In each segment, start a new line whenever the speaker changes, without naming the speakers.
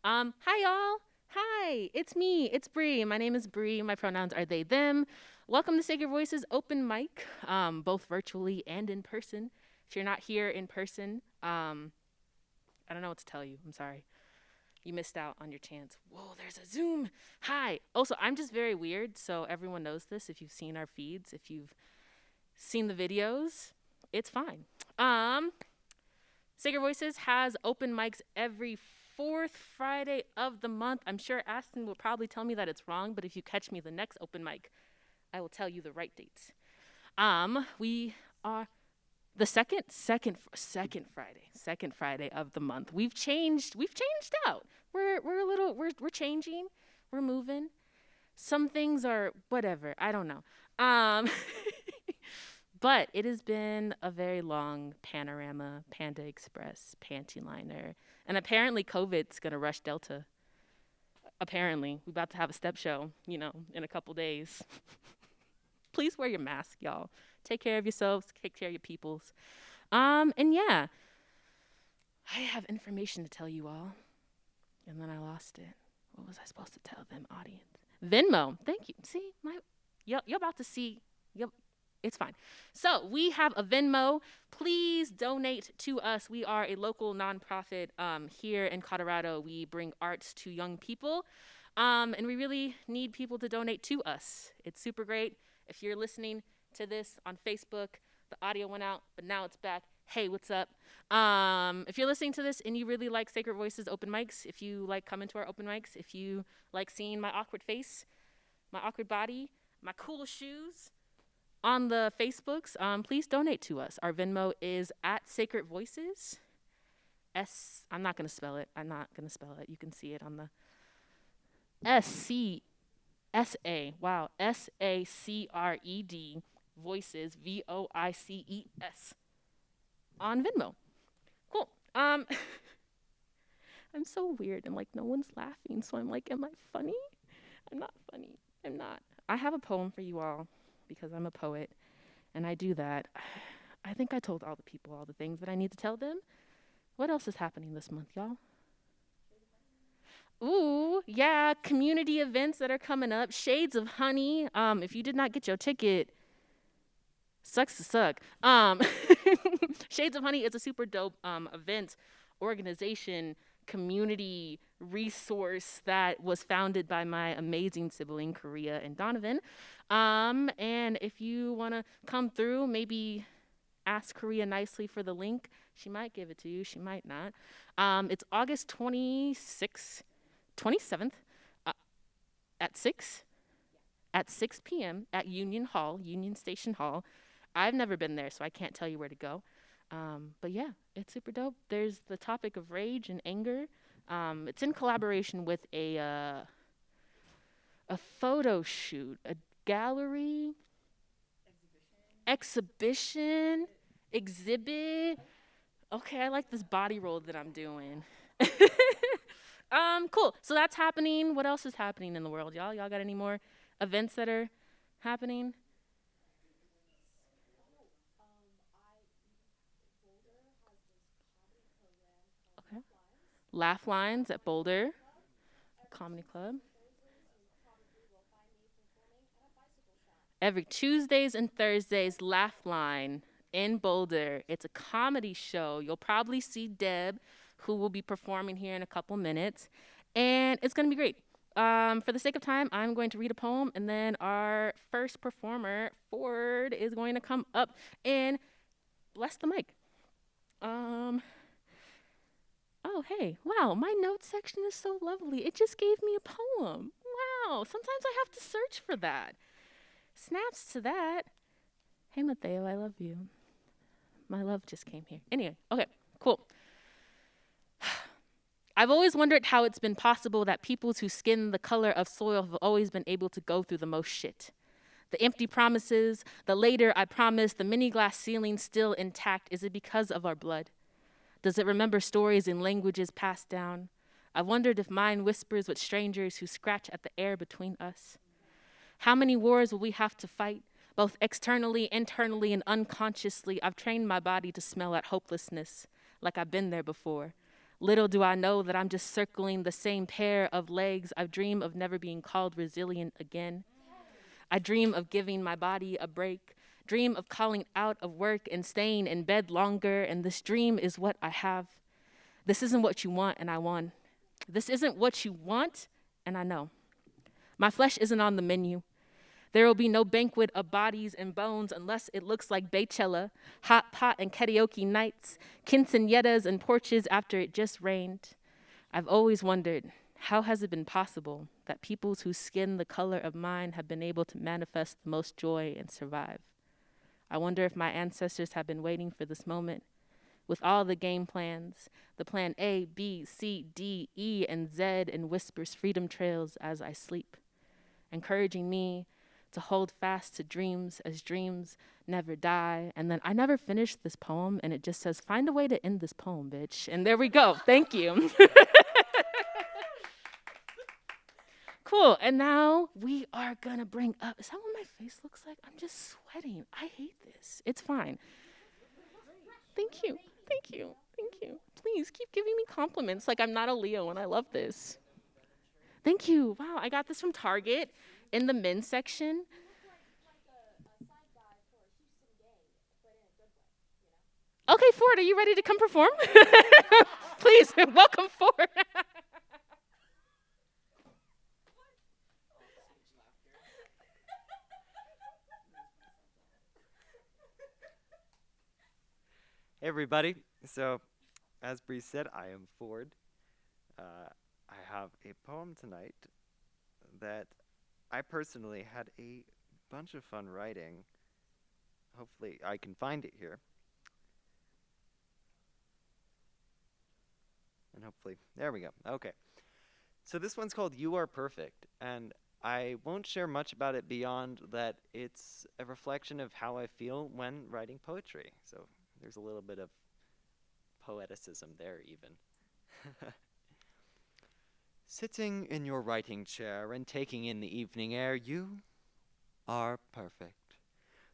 Hi y'all. Hi, it's me. It's Bree. My name is Bree. My pronouns are they, them. Welcome to Sacred Voices open mic, both virtually and in person. If you're not here in person, I don't know what to tell you. I'm sorry. You missed out on your chance. Whoa, there's a Zoom. Hi. Also, I'm just very weird, so everyone knows this. If you've seen our feeds, if you've seen the videos, it's fine. Sacred Voices has open mics every fourth Friday of the month. I'm sure Aston will probably tell me that it's wrong, but if you catch me the next open mic, I will tell you the right dates. We are the second Friday of the month. We've changed out. We're changing. We're moving. Some things are whatever. I don't know. Um But it has been a very long panorama, Panda Express, Panty Liner, and apparently COVID's gonna rush Delta. Apparently, we're about to have a step show, in a couple days. Please wear your mask, y'all. Take care of yourselves, take care of your peoples. And yeah, I have information to tell you all, and then I lost it. What was I supposed to tell them, audience? Venmo. Thank you. See, you're about to see. Yep, it's fine. So we have a Venmo. Please donate to us. We are a local nonprofit here in Colorado. We bring arts to young people, and we really need people to donate to us. It's super great. If you're listening to this on Facebook, the audio went out, but now it's back. Hey, what's up? If you're listening to this and you really like Sacred Voices open mics, if you like coming to our open mics, if you like seeing my awkward face, my awkward body, my cool shoes on the Facebooks, please donate to us. Our Venmo is at Sacred Voices. I'm not going to spell it. You can see it on the SCSA. Wow. SACRED Voices, VOICES on Venmo. Cool. I'm so weird and like no one's laughing, so I'm like, am I funny? I'm not funny. I'm not. I have a poem for you all because I'm a poet and I do that. I think I told all the people all the things that I need to tell them. What else is happening this month, y'all? Ooh, yeah, community events that are coming up. Shades of Honey. If you did not get your ticket, sucks to suck. Shades of Honey is a super dope event, organization, community resource that was founded by my amazing sibling, Korea and Donovan. And if you want to come through, maybe ask Korea nicely for the link. She might give it to you. She might not. It's August 27th at 6 p.m. at Union Station Hall. I've never been there, so I can't tell you where to go. But yeah, it's super dope. There's the topic of rage and anger. It's in collaboration with a photo shoot, a gallery, exhibition, exhibit. Okay, I like this body roll that I'm doing. Cool. So that's happening. What else is happening in the world, y'all? Y'all got any more events that are happening? Okay. Laugh Lines at Boulder Comedy Club. Every Tuesdays and Thursdays, Laugh Line in Boulder. It's a comedy show. You'll probably see Deb, who will be performing here in a couple minutes, and it's going to be great. For the sake of time, I'm going to read a poem, and then our first performer, Ford, is going to come up and bless the mic. Oh, hey, wow, my notes section is so lovely. It just gave me a poem. Wow, sometimes I have to search for that. Snaps to that. Hey, Mateo, I love you. My love just came here. Anyway, okay, cool. I've always wondered how it's been possible that peoples who skin the color of soil have always been able to go through the most shit. The empty promises, the later I promise, the mini glass ceiling still intact. Is it because of our blood? Does it remember stories and languages passed down? I wondered if mine whispers with strangers who scratch at the air between us. How many wars will we have to fight? Both externally, internally, and unconsciously, I've trained my body to smell at hopelessness, like I've been there before. Little do I know that I'm just circling the same pair of legs. I dream of never being called resilient again. I dream of giving my body a break, dream of calling out of work and staying in bed longer, and this dream is what I have. This isn't what you want, and I won. This isn't what you want, and I know. My flesh isn't on the menu. There will be no banquet of bodies and bones unless it looks like Beychella, hot pot and karaoke nights, quinceañeras and porches after it just rained. I've always wondered, how has it been possible that peoples whose skin the color of mine have been able to manifest the most joy and survive? I wonder if my ancestors have been waiting for this moment. With all the game plans, the plan A, B, C, D, E, and Z, and whispers freedom trails as I sleep, encouraging me to hold fast to dreams as dreams never die. And then I never finished this poem, and it just says, find a way to end this poem, bitch. And there we go. Thank you. Cool. And now we are going to bring up, is that what my face looks like? I'm just sweating. I hate this. It's fine. Thank you. Thank you. Thank you. Please keep giving me compliments like I'm not a Leo, and I love this. Thank you. Wow, I got this from Target in the men's section. Okay, Ford, are you ready to come perform? Please, welcome Ford.
Hey everybody, so as Bree said, I am Ford. I have a poem tonight that I personally had a bunch of fun writing. Hopefully I can find it here. And hopefully, there we go, okay. So this one's called You Are Perfect, and I won't share much about it beyond that it's a reflection of how I feel when writing poetry. So there's a little bit of poeticism there even. Sitting in your writing chair and taking in the evening air, you are perfect.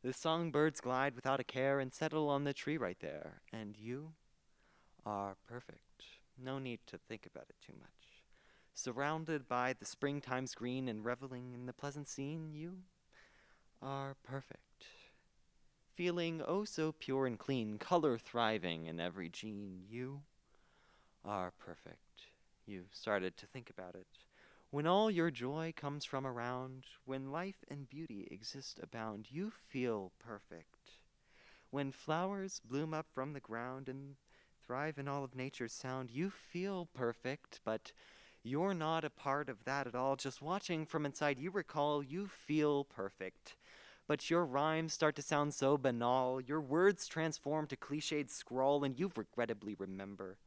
The songbirds glide without a care and settle on the tree right there, and you are perfect. No need to think about it too much. Surrounded by the springtime's green and reveling in the pleasant scene, you are perfect. Feeling oh so pure and clean, color thriving in every gene, you are perfect. You started to think about it. When all your joy comes from around, when life and beauty exist abound, you feel perfect. When flowers bloom up from the ground and thrive in all of nature's sound, you feel perfect, but you're not a part of that at all. Just watching from inside, you recall you feel perfect. But your rhymes start to sound so banal, your words transform to cliched scrawl, and you regrettably remember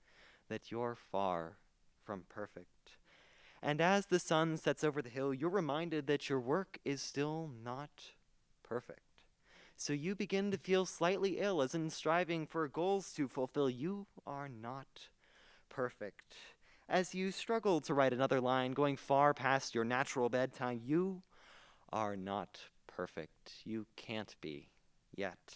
that you're far from perfect. And as the sun sets over the hill, you're reminded that your work is still not perfect. So you begin to feel slightly ill, as in striving for goals to fulfill. You are not perfect. As you struggle to write another line, going far past your natural bedtime, you are not perfect. You can't be yet.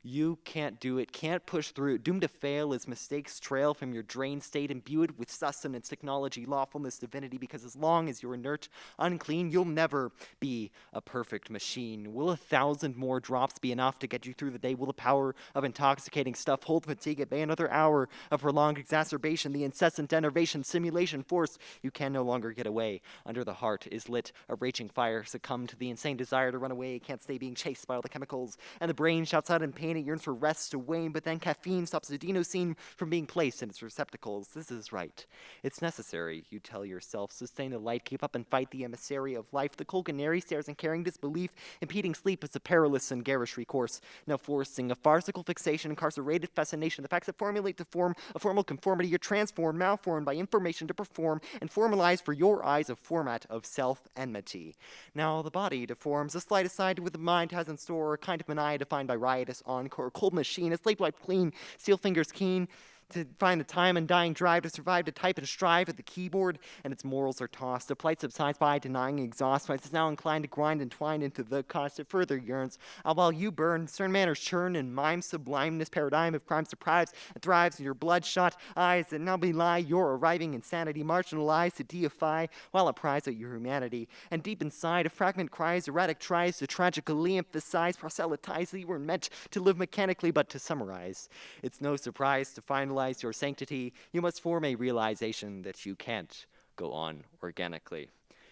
You can't do it, can't push through, doomed to fail as mistakes trail from your drained state, imbued with sustenance, technology, lawfulness, divinity, because as long as you're inert, unclean, you'll never be a perfect machine. Will 1,000 more drops be enough to get you through the day? Will the power of intoxicating stuff hold fatigue at bay? Another hour of prolonged exacerbation, the incessant enervation, simulation, force, you can no longer get away. Under the heart is lit a raging fire, succumb to the insane desire to run away, can't stay being chased by all the chemicals, and the brain shouts out in pain. It yearns for rest to wane, but then caffeine stops adenosine from being placed in its receptacles. This is right. It's necessary, you tell yourself. Sustain the light, keep up and fight the emissary of life. The cold canary stares in caring disbelief, impeding sleep is a perilous and garish recourse. Now forcing a farcical fixation, incarcerated fascination, the facts that formulate to form a formal conformity, you're transformed, malformed by information to perform, and formalize for your eyes a format of self-enmity. Now the body deforms, a slight aside to what the mind has in store, a kind of mania defined by riotous encore, cold machine, a slave life clean, steel fingers keen, to find the time undying drive to survive, to type and strive at the keyboard, and its morals are tossed. The plight subsides by denying exhaust, finds is now inclined to grind and twine into the cost. It further yearns, while you burn, stern manners churn, and mime sublimeness, paradigm of crimes deprives and thrives in your bloodshot eyes that now belie your arriving insanity, marginalized to deify, while apprised of your humanity. And deep inside, a fragment cries, erratic tries to tragically emphasize, proselytize that you were meant to live mechanically, but to summarize, it's no surprise to finalize your sanctity, you must form a realization that you can't go on organically.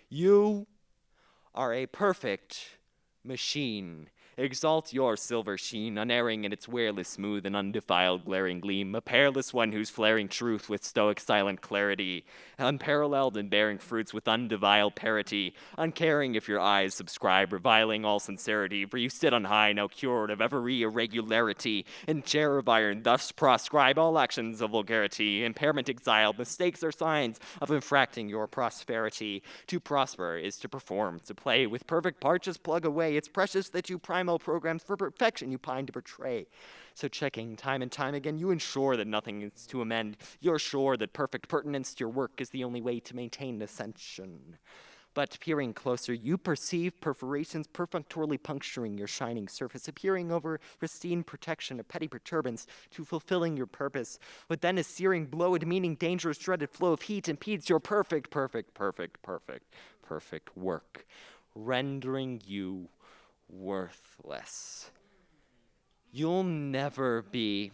You are a perfect machine. Exalt your silver sheen, unerring in its wearless smooth and undefiled glaring gleam, a peerless one whose flaring truth with stoic silent clarity, unparalleled in bearing fruits with undefiled parity, uncaring if your eyes subscribe, reviling all sincerity, for you sit on high, now cured of every irregularity, in chair of iron, thus proscribe all actions of vulgarity, impairment exiled, mistakes are signs of infracting your prosperity. To prosper is to perform, to play, with perfect part just plug away, it's precious that you primal programs for perfection you pine to portray. So checking time and time again, you ensure that nothing is to amend. You're sure that perfect pertinence to your work is the only way to maintain ascension. But peering closer, you perceive perforations perfunctorily puncturing your shining surface, appearing over pristine protection of petty perturbance to fulfilling your purpose. But then a searing blow, a demeaning, dangerous, dreaded flow of heat impedes your perfect work, rendering you worthless. You'll never be.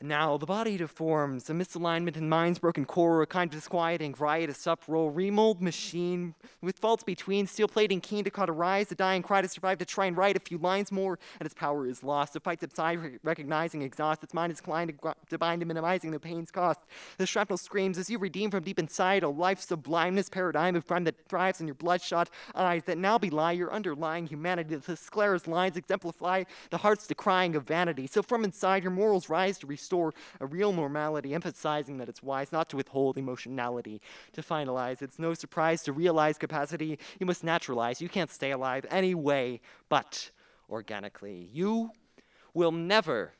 Now, the body deforms, a misalignment in mind's broken core, a kind of disquieting, riotous uproar, remold machine, with faults between, steel plating keen to cauterize, the dying cry to survive to try and write a few lines more, and its power is lost. The fight subside, recognizing exhaust, its mind is inclined to bind to minimizing the pain's cost. The shrapnel screams as you redeem from deep inside a life sublimeness paradigm of crime that thrives in your bloodshot eyes that now belie your underlying humanity. The sclera's lines exemplify the heart's decrying of vanity. So from inside, your morals rise to restore a real normality, emphasizing that it's wise not to withhold emotionality. To finalize, it's no surprise to realize capacity you must naturalize. You can't stay alive any way but organically. You will never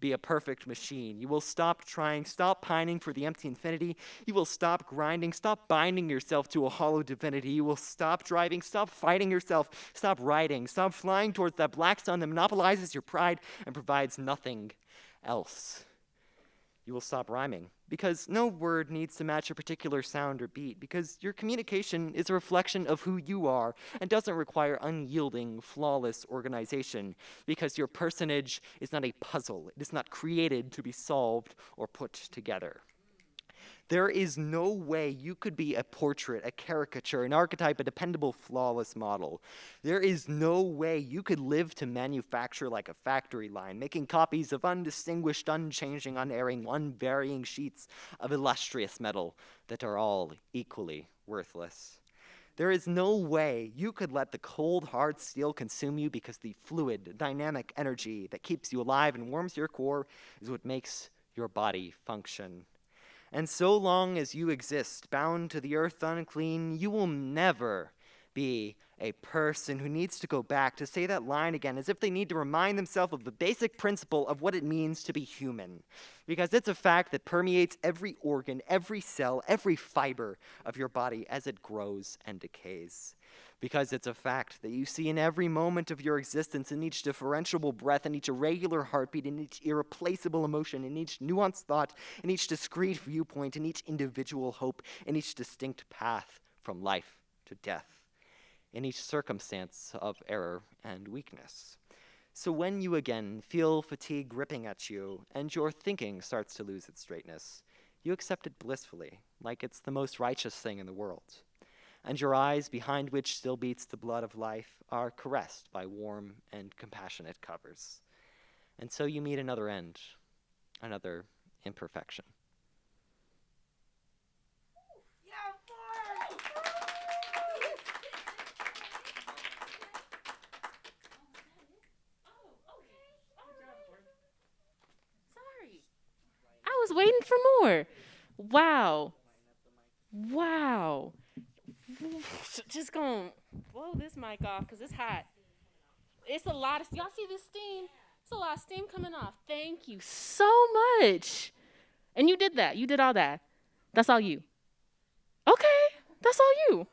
be a perfect machine. You will stop trying, stop pining for the empty infinity. You will stop grinding, stop binding yourself to a hollow divinity. You will stop driving, stop fighting yourself, stop riding, stop flying towards that black sun that monopolizes your pride and provides nothing else. You will stop rhyming, because no word needs to match a particular sound or beat, because your communication is a reflection of who you are and doesn't require unyielding, flawless organization, because your personage is not a puzzle. It is not created to be solved or put together. There is no way you could be a portrait, a caricature, an archetype, a dependable, flawless model. There is no way you could live to manufacture like a factory line, making copies of undistinguished, unchanging, unerring, unvarying sheets of illustrious metal that are all equally worthless. There is no way you could let the cold, hard steel consume you, because the fluid, dynamic energy that keeps you alive and warms your core is what makes your body function. And so long as you exist, bound to the earth unclean, you will never be a person who needs to go back to say that line again as if they need to remind themselves of the basic principle of what it means to be human. Because it's a fact that permeates every organ, every cell, every fiber of your body as it grows and decays. Because it's a fact that you see in every moment of your existence, in each differentiable breath, in each irregular heartbeat, in each irreplaceable emotion, in each nuanced thought, in each discrete viewpoint, in each individual hope, in each distinct path from life to death, in each circumstance of error and weakness. So when you again feel fatigue gripping at you and your thinking starts to lose its straightness, you accept it blissfully, like it's the most righteous thing in the world. And your eyes, behind which still beats the blood of life, are caressed by warm and compassionate covers. And so you meet another end, another imperfection.
Sorry. I was waiting for more. Wow. Wow. Just gonna blow this mic off because it's hot. It's a lot of, y'all see this steam? It's a lot of steam coming off. Thank you so much. And you did that. You did all that. That's all you. Okay. That's all you.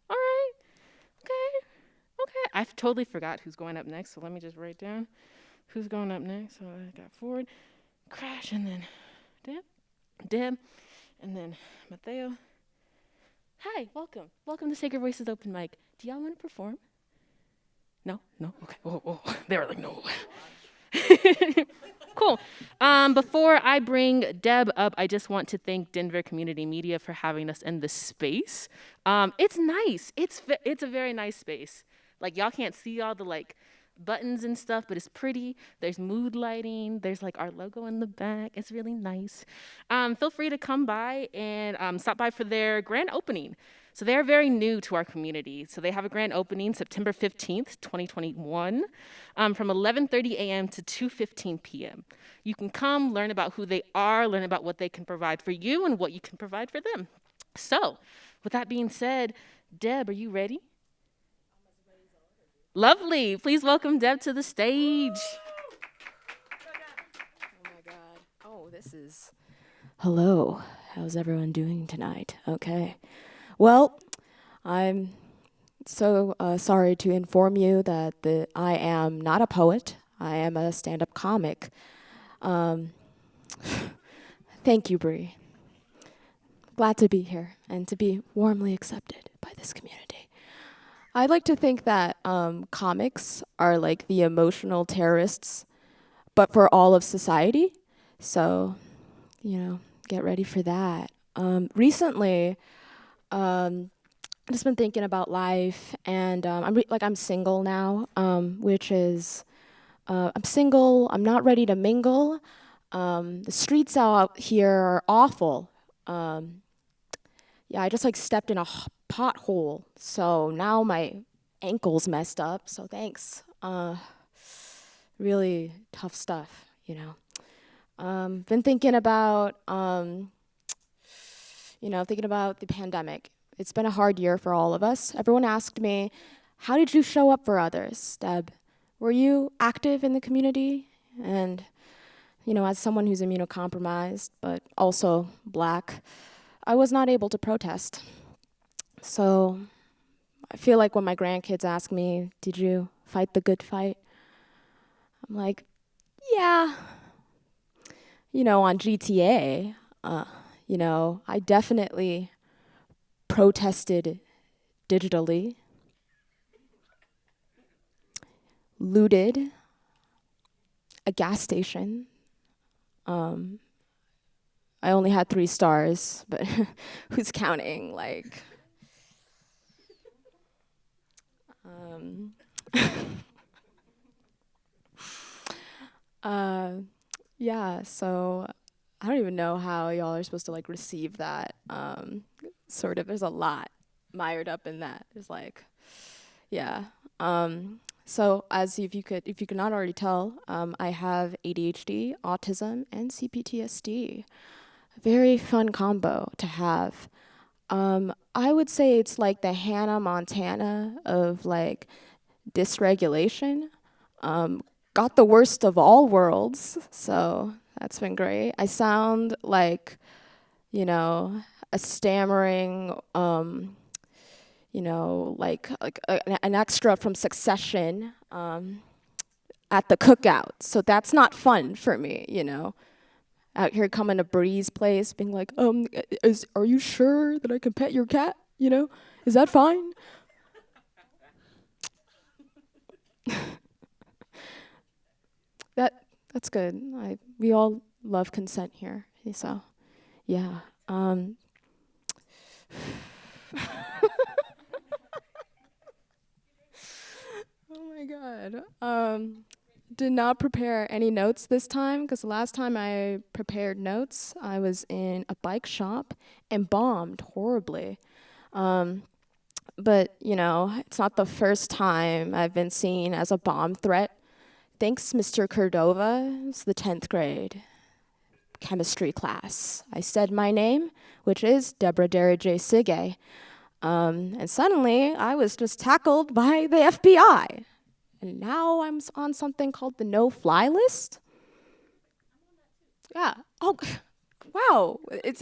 All right. Okay. Okay. I totally forgot who's going up next, so let me just write down who's going up next. So I got Ford, Crash, and then Deb, and then Mateo. Hi, welcome. Welcome to Sacred Voices Open Mic. Do y'all want to perform? No? No? Okay. Oh. They were like, no. Cool. Before I bring Deb up, I just want to thank Denver Community Media for having us in this space. It's nice. It's a very nice space. Like, y'all can't see all the like buttons and stuff, but it's pretty. There's mood lighting. There's like our logo in the back. It's really nice. Feel free to come by and stop by for their grand opening. So they're very new to our community. So they have a grand opening September 15th, 2021, from 11:30 a.m. to 2:15 p.m. You can come, learn about who they are, learn about what they can provide for you and what you can provide for them. So with that being said, Deb, are you ready? Lovely. Please welcome Deb to the stage.
Oh my God. Oh, this is. Hello. How's everyone doing tonight? Okay. Well, I'm so sorry to inform you that I am not a poet. I am a stand-up comic. Thank you, Bree. Glad to be here and to be warmly accepted by this community. I'd like to think that comics are like the emotional terrorists, but for all of society. So, get ready for that. Recently, I've just been thinking about life, and I'm single now, which is, I'm single, I'm not ready to mingle. The streets out here are awful. I just stepped in a pothole, so now my ankle's messed up, so thanks. Really tough stuff, Been thinking about, thinking about the pandemic. It's been a hard year for all of us. Everyone asked me, how did you show up for others, Deb? Were you active in the community? And, as someone who's immunocompromised, but also Black, I was not able to protest. So I feel like when my grandkids ask me, did you fight the good fight? I'm like, yeah. On GTA, I definitely protested digitally, looted a gas station. I only had 3 stars, but who's counting? So I don't even know how y'all are supposed to receive that. There's a lot mired up in that. It's So if you could not already tell, I have ADHD, autism, and CPTSD. Very fun combo to have. I would say it's like the Hannah Montana of dysregulation. Got the worst of all worlds, so that's been great. I sound like, a stammering, an extra from Succession at the cookout. So that's not fun for me, Out here coming to Bree's place, being like, are you sure that I can pet your cat? Is that fine? That's good. We all love consent here, so yeah. Oh my God. Did not prepare any notes this time, because the last time I prepared notes, I was in a bike shop and bombed horribly. But, it's not the first time I've been seen as a bomb threat. Thanks, Mr. Cordova. It's the 10th grade chemistry class. I said my name, which is Deborah Dara J. Sige. And suddenly, I was just tackled by the FBI. And now I'm on something called the no-fly list. Yeah. Oh, wow. It's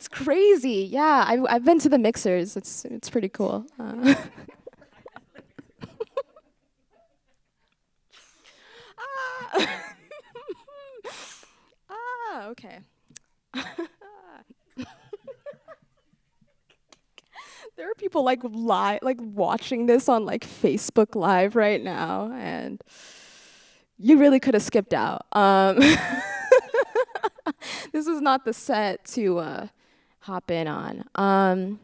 crazy. Yeah, I've been to the mixers. It's pretty cool. Ah. Okay. There are people like watching this on like Facebook Live right now, and you really could have skipped out. This is not the set to hop in on.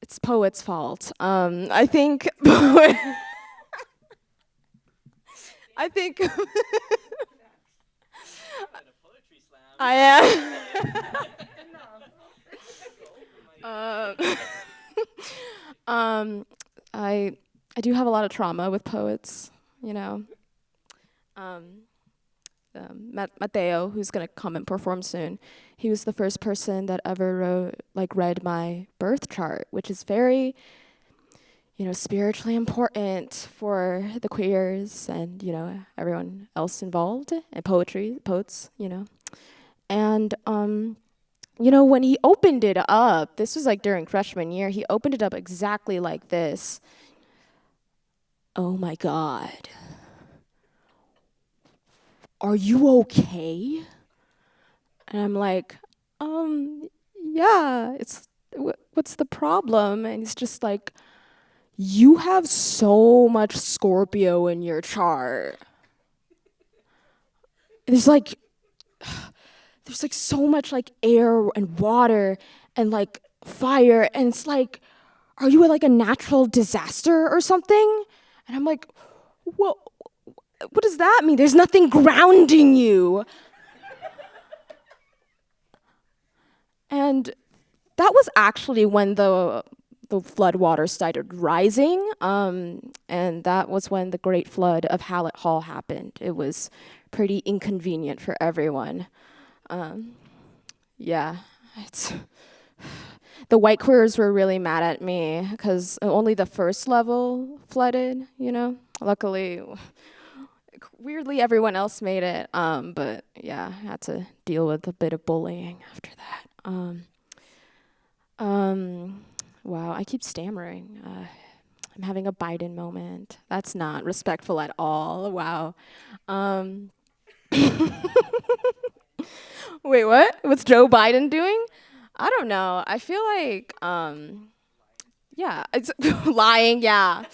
It's poet's fault. I think I think I am. I do have a lot of trauma with poets, you know. Mateo, who's gonna come and perform soon, he was the first person that ever read my birth chart, which is very, spiritually important for the queers and, everyone else involved, and poets, And, when he opened it up, this was like during freshman year, he opened it up exactly like this. Oh my God. Are you okay? And I'm like, yeah, what's the problem? And he's just like, you have so much Scorpio in your chart. There's like so much like air and water and like fire, and it's like, are you like a natural disaster or something? And I'm like, well, what does that mean? There's nothing grounding you. And that was actually when the floodwaters started rising, and that was when the Great Flood of Hallett Hall happened. It was pretty inconvenient for everyone. Yeah, the white queers were really mad at me because only the first level flooded, Luckily, weirdly, everyone else made it, but yeah, I had to deal with a bit of bullying after that. Wow, I keep stammering. I'm having a Biden moment. That's not respectful at all. Wow. Wait, what? What's Joe Biden doing? I don't know. I feel like, yeah, it's lying, yeah.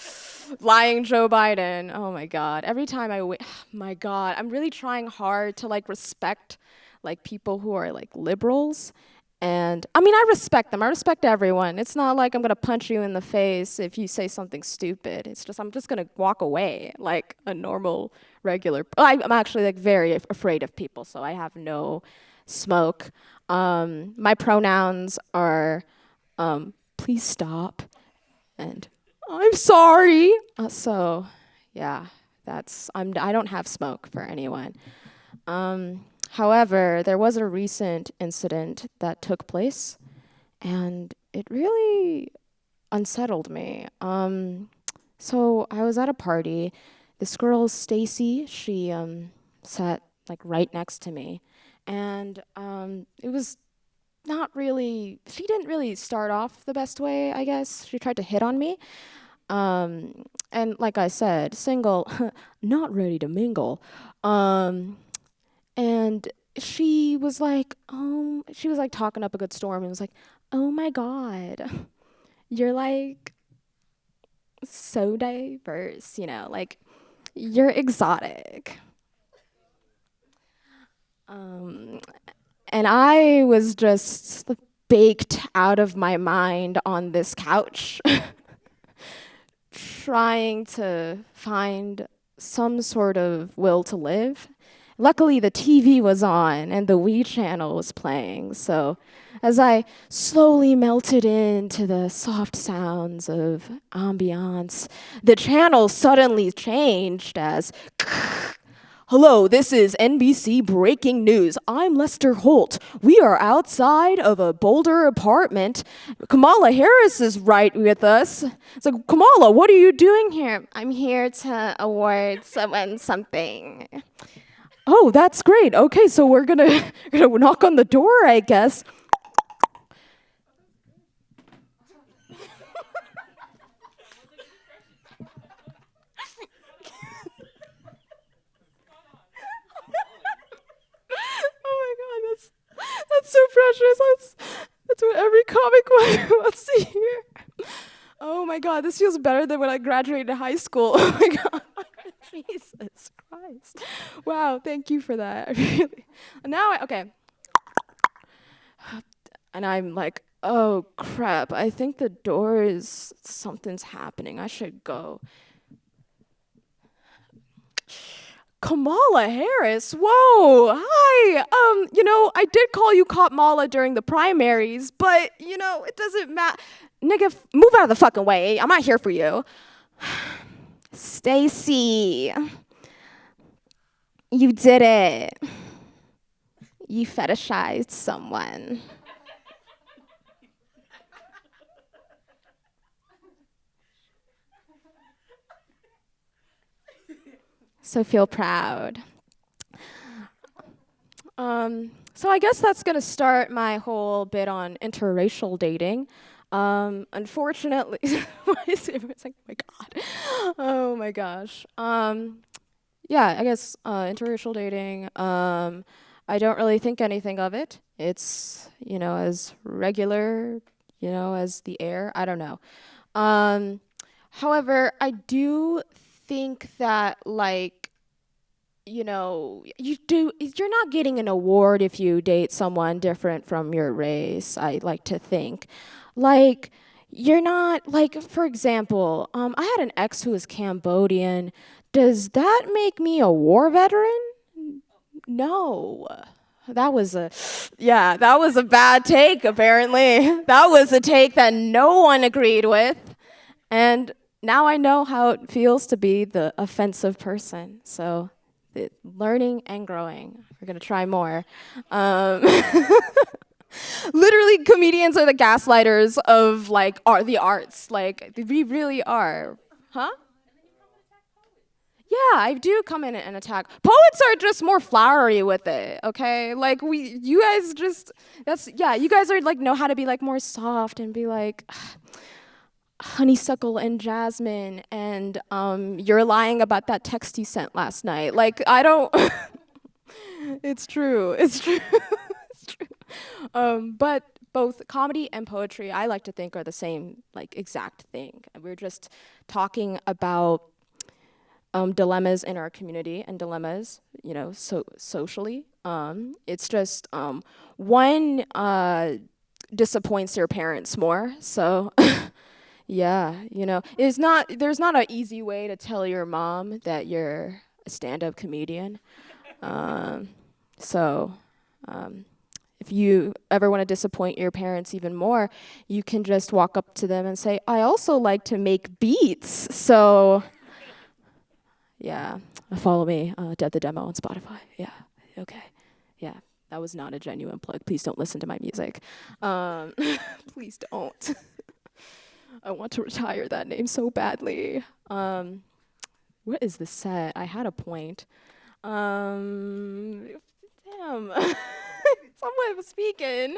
Lying Joe Biden. Oh my God. Every time my God, I'm really trying hard to like respect like people who are like liberals. And I mean, I respect them. I respect everyone. It's not like I'm gonna punch you in the face if you say something stupid. It's just, I'm just gonna walk away like a normal, regular. I'm actually like very afraid of people, so I have no smoke. My pronouns are, please stop, and I'm sorry. So, yeah, I don't have smoke for anyone. However, there was a recent incident that took place, and it really unsettled me. So I was at a party. This girl, Stacy, she sat like right next to me, and it was not really. She didn't really start off the best way, I guess. She tried to hit on me. And like I said, single, not ready to mingle. And she was like talking up a good storm and was like, oh my God, you're like so diverse, like you're exotic. And I was just baked out of my mind on this couch, trying to find some sort of will to live. Luckily, the TV was on and the Wii channel was playing. So as I slowly melted into the soft sounds of ambiance, the channel suddenly changed as Hello, this is NBC Breaking News. I'm Lester Holt. We are outside of a Boulder apartment. Kamala Harris is right with us. It's like, Kamala, what are you doing here? I'm here to award someone something. Oh, that's great. Okay, so we're gonna knock on the door, I guess. Oh my god, that's so precious. That's what every comic wants to hear. Oh my god, this feels better than when I graduated high school. Oh my god. Jesus Christ. Wow, thank you for that. Really. Okay. And I'm like, oh crap, I think the door is, something's happening. I should go. Kamala Harris, whoa, hi. I did call you Kamala during the primaries, but, it doesn't matter. Nigga, move out of the fucking way. I'm not here for you. Stacy, you did it. You fetishized someone. So feel proud. So I guess that's gonna start my whole bit on interracial dating. Unfortunately, it's like, oh my god, oh my gosh. Yeah, I guess interracial dating. I don't really think anything of it. It's as regular, as the air. I don't know. However, I do think that you're not getting an award if you date someone different from your race, I like to think. You're not, for example, I had an ex who was Cambodian. Does that make me a war veteran? No. That was a bad take, apparently. That was a take that no one agreed with. And now I know how it feels to be the offensive person. So learning and growing. We're gonna try more. Literally, comedians are the gaslighters of the arts. We really are, huh? Yeah, I do come in and attack. Poets are just more flowery with it, okay? You guys are know how to be more soft and be honeysuckle and jasmine, and you're lying about that text you sent last night. I don't. It's true. It's true. It's true. But both comedy and poetry, I like to think, are the same exact thing. We're just talking about dilemmas in our community and dilemmas, socially. It's just one disappoints your parents more, so. Yeah, there's not an easy way to tell your mom that you're a stand-up comedian. So if you ever want to disappoint your parents even more, you can just walk up to them and say, I also like to make beats. So yeah, follow me, Deb the Demo on Spotify. Yeah, okay. Yeah, that was not a genuine plug. Please don't listen to my music. Please don't. I want to retire that name so badly. What is the set? I had a point. Damn. Someone was speaking.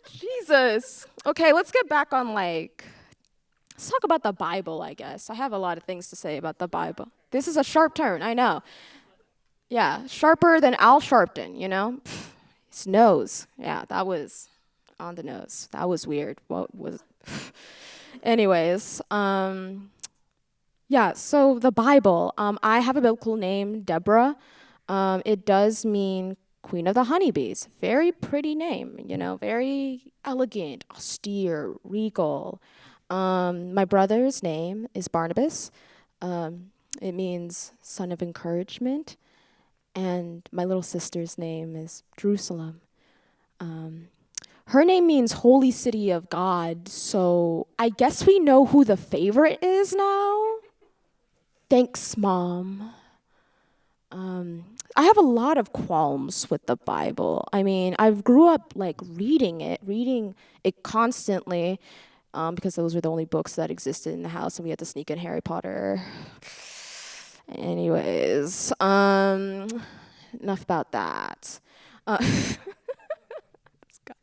Jesus. Okay, let's get back on let's talk about the Bible, I guess. I have a lot of things to say about the Bible. This is a sharp turn, I know. Yeah, sharper than Al Sharpton, His nose. Yeah, that was on the nose. That was weird. What was Anyways, yeah, so the Bible. I have a biblical name, Deborah. It does mean Queen of the Honeybees. Very pretty name, very elegant, austere, regal. My brother's name is Barnabas. It means son of encouragement. And my little sister's name is Jerusalem. Her name means Holy City of God, so I guess we know who the favorite is now. Thanks, Mom. I have a lot of qualms with the Bible. I mean, I grew up like reading it constantly, because those were the only books that existed in the house, and we had to sneak in Harry Potter. Anyways, enough about that. Uh, this guy.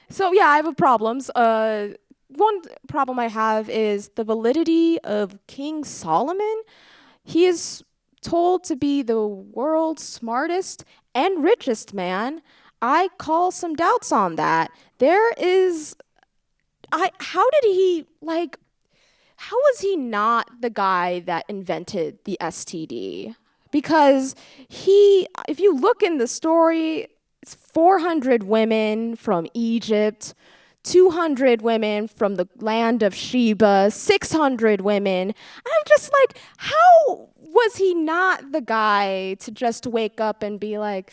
So yeah, I have problems. One problem I have is the validity of King Solomon. He is told to be the world's smartest and richest man. I call some doubts on that. There is, how did he, like, how was he not the guy that invented the STD? Because if you look in the story, it's 400 women from Egypt, 200 women from the land of Sheba, 600 women. I'm just like, how was he not the guy to just wake up and be like,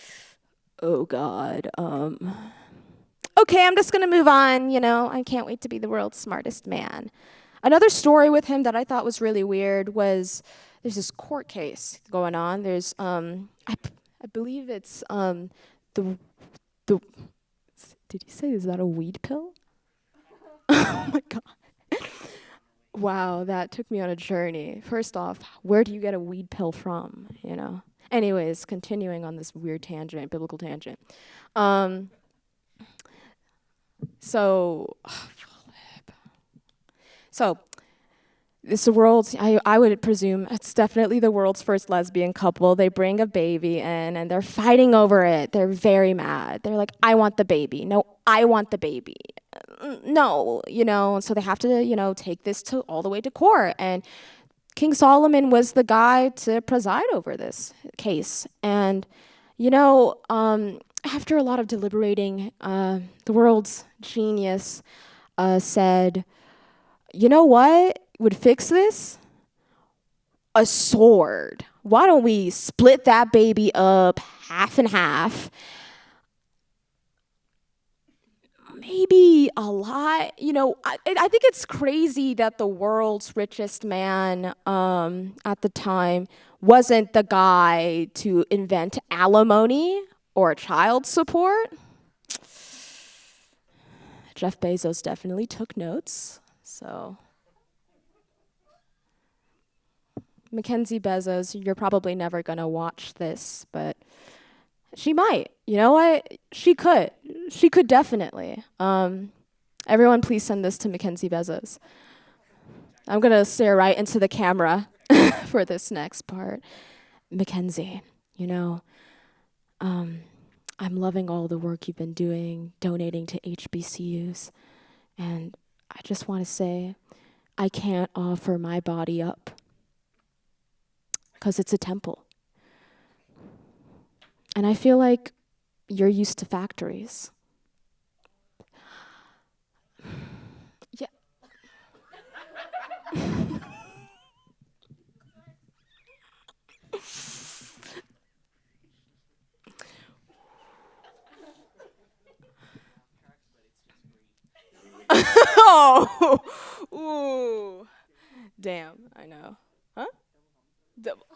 oh God, okay, I'm just gonna move on, I can't wait to be the world's smartest man. Another story with him that I thought was really weird was there's this court case going on. There's I believe it's the the did he say, is that a weed pill? Oh my God. Wow, that took me on a journey. First off, where do you get a weed pill from, Anyways, continuing on this weird tangent, biblical tangent. So it's the world's, I would presume it's definitely the world's first lesbian couple. They bring a baby in and they're fighting over it. They're very mad. They're like, I want the baby. No, I want the baby. No, so they have to, take this all the way to court. And King Solomon was the guy to preside over this case. And, after a lot of deliberating, the world's genius said, you know what would fix this? A sword. Why don't we split that baby up half and half? Maybe a lot. I think it's crazy that the world's richest man at the time wasn't the guy to invent alimony or child support. Jeff Bezos definitely took notes. So, Mackenzie Bezos, you're probably never going to watch this, but she might. You know what? She could. She could definitely. Everyone, please send this to Mackenzie Bezos. I'm going to stare right into the camera for this next part. Mackenzie, I'm loving all the work you've been doing, donating to HBCUs. And I just want to say, I can't offer my body up because it's a temple. And I feel like you're used to factories. Yeah. Oh, ooh, damn, I know. Huh? Double.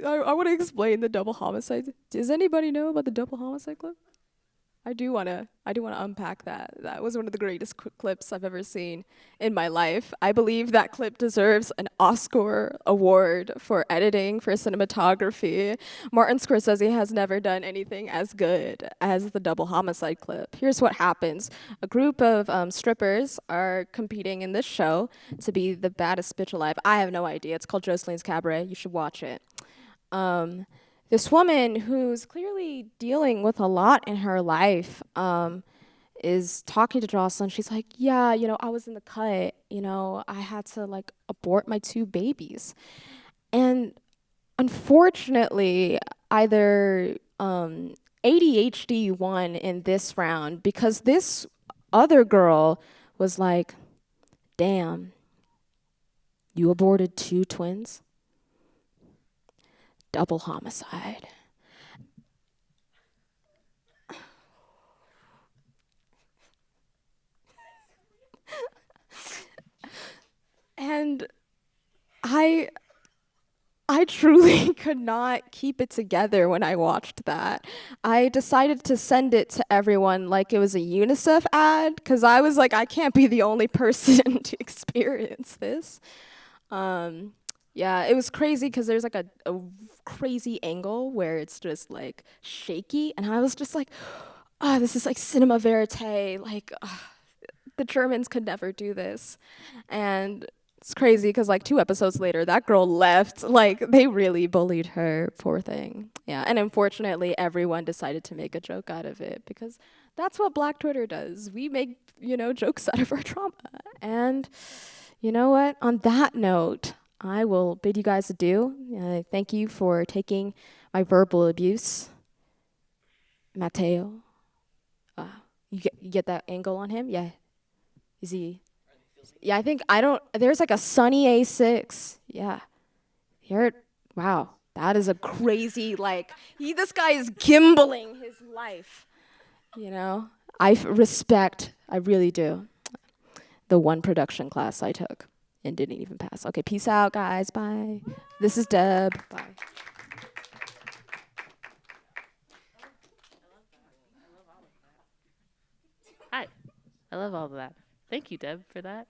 I want to explain the double homicide. Does anybody know about the double homicide clip? I do wanna unpack that. That was one of the greatest clips I've ever seen in my life. I believe that clip deserves an Oscar award for editing, for cinematography. Martin Scorsese has never done anything as good as the double homicide clip. Here's what happens. A group of strippers are competing in this show to be the baddest bitch alive. I have no idea. It's called Joseline's Cabaret. You should watch it. This woman who's clearly dealing with a lot in her life is talking to Jocelyn. She's like, yeah, I was in the cut. I had to abort my 2 babies. And unfortunately, either ADHD won in this round because this other girl was like, damn, you aborted 2 twins? Double homicide. And I truly could not keep it together when I watched that. I decided to send it to everyone like it was a UNICEF ad because I was like, I can't be the only person to experience this. Yeah, it was crazy because there's like a crazy angle where it's just like shaky, and I was just like, oh, this is like cinema verite. Like, the Germans could never do this. And it's crazy because like 2 episodes later, that girl left. Like, they really bullied her, poor thing. Yeah, and unfortunately, everyone decided to make a joke out of it because that's what Black Twitter does. We make, jokes out of our trauma. And you know what? On that note, I will bid you guys adieu. Thank you for taking my verbal abuse. Matteo. You get that angle on him? Yeah. Is he? Yeah, there's like a Sunny A6. Yeah. Wow. That is a crazy, this guy is gimbaling his life. Respect, I really do, the one production class I took and didn't even pass. Okay, peace out, guys. Bye. This is Deb. Bye.
Hi. I love all of that. Thank you, Deb, for that.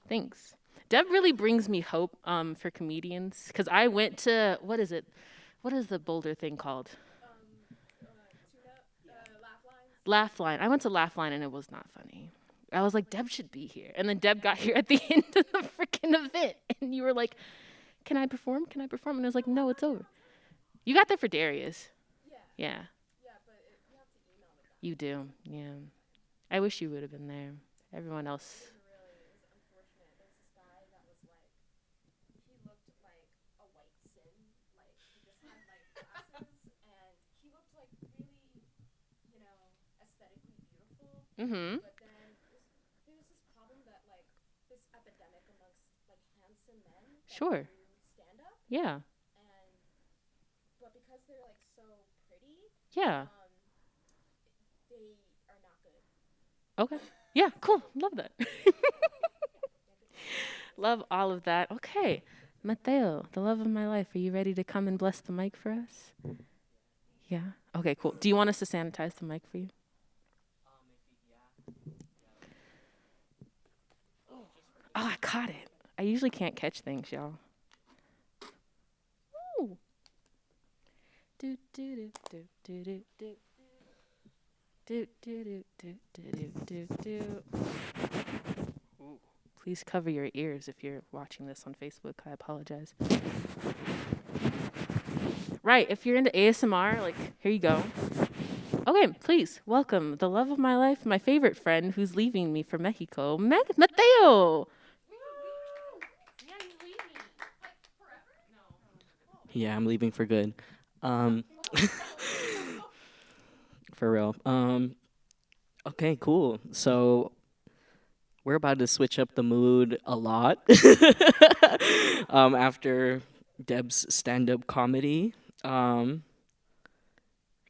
Thanks. Deb really brings me hope for comedians because I went to, what is it? What is the Boulder thing called? Laugh Line. I went to Laugh Line and it was not funny. I was like, Deb should be here. And then Deb got here at the end of the freaking event. And you were like, can I perform? And I was like, no, it's over. You got there for Darius. Yeah. But you have to email it. You do, yeah. I wish you would have been there. Everyone else. It was unfortunate. There's this guy that was like, he looked like a white sin. Like, he just had glasses. And he looked like really, aesthetically beautiful. Mm-hmm. But then there was this problem that this epidemic amongst handsome men. Sure. Stand up. Yeah. But because they're so pretty. Yeah. They are not good. Okay. Yeah, cool. Love that. Love all of that. Okay. Mateo, the love of my life, are you ready to come and bless the mic for us? Yeah? Okay, cool. Do you want us to sanitize the mic for you? Oh, I caught it. I usually can't catch things, y'all. Ooh. Do do do do do do do. Do do do do do do do. Please cover your ears if you're watching this on Facebook. I apologize. Right, if you're into ASMR, here you go. Okay, please welcome the love of my life, my favorite friend who's leaving me for Mexico, Mateo. Yeah, he's leaving. Forever? No.
Yeah, I'm leaving for good. For real. Okay, cool. So we're about to switch up the mood a lot after Deb's stand-up comedy.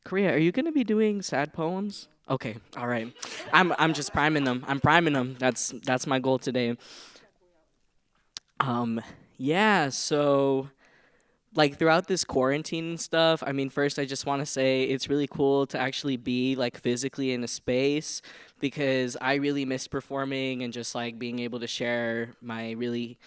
Korea, are you gonna be doing sad poems? Okay, all right. I'm just priming them. I'm priming them. That's my goal today. Yeah. So, throughout this quarantine and stuff, I mean, first I just want to say it's really cool to actually be physically in a space because I really miss performing and just being able to share my really,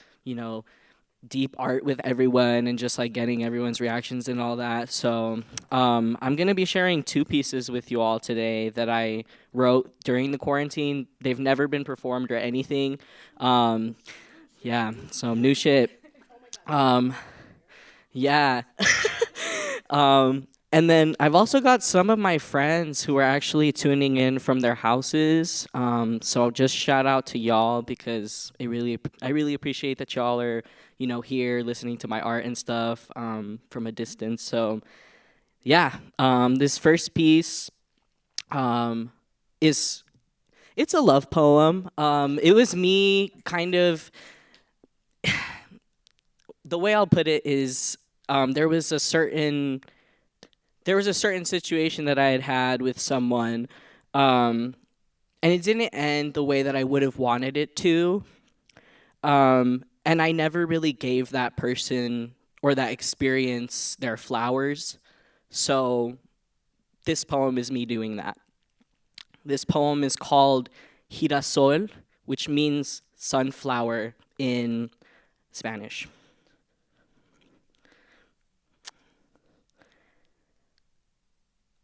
deep art with everyone and just getting everyone's reactions and all that. So I'm going to be sharing 2 pieces with you all today that I wrote during the quarantine. They've never been performed or anything. Yeah, so new shit. Yeah. And then I've also got some of my friends who are actually tuning in from their houses. So just shout out to y'all because I really appreciate that y'all are, here listening to my art and stuff from a distance. So yeah, this first piece it's a love poem. It was me kind of the way I'll put it is there was a certain situation that I had with someone, and it didn't end the way that I would have wanted it to. And I never really gave that person or that experience their flowers. So this poem is me doing that. This poem is called Girasol, which means sunflower in Spanish.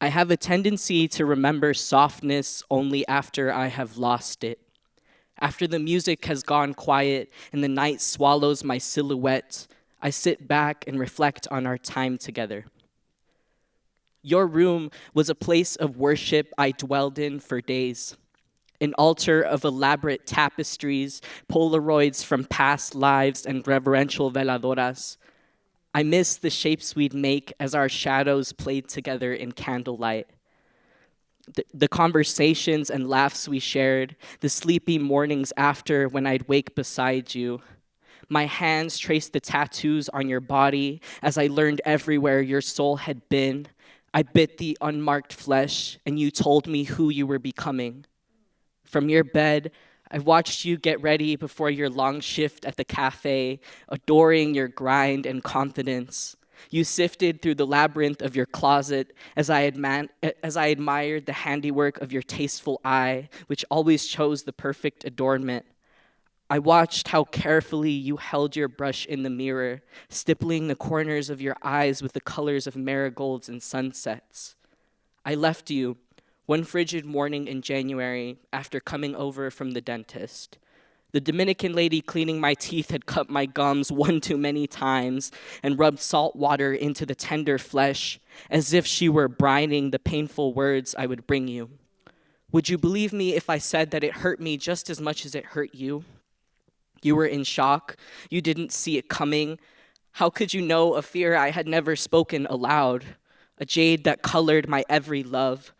I have a tendency to remember softness only after I have lost it. After the music has gone quiet and the night swallows my silhouette, I sit back and reflect on our time together. Your room was a place of worship I dwelled in for days. An altar of elaborate tapestries, Polaroids from past lives, and reverential veladoras. I miss the shapes we'd make as our shadows played together in candlelight. The conversations and laughs we shared, the sleepy mornings after when I'd wake beside you. My hands traced the tattoos on your body as I learned everywhere your soul had been. I bit the unmarked flesh and you told me who you were becoming. From your bed, I watched you get ready before your long shift at the cafe, adoring your grind and confidence. You sifted through the labyrinth of your closet as I admired the handiwork of your tasteful eye, which always chose the perfect adornment. I watched how carefully you held your brush in the mirror, stippling the corners of your eyes with the colors of marigolds and sunsets. I left you one frigid morning in January after coming over from the dentist. The Dominican lady cleaning my teeth had cut my gums one too many times and rubbed salt water into the tender flesh as if she were brining the painful words I would bring you. Would you believe me if I said that it hurt me just as much as it hurt you? You were in shock. You didn't see it coming. How could you know a fear I had never spoken aloud? A jade that colored my every love.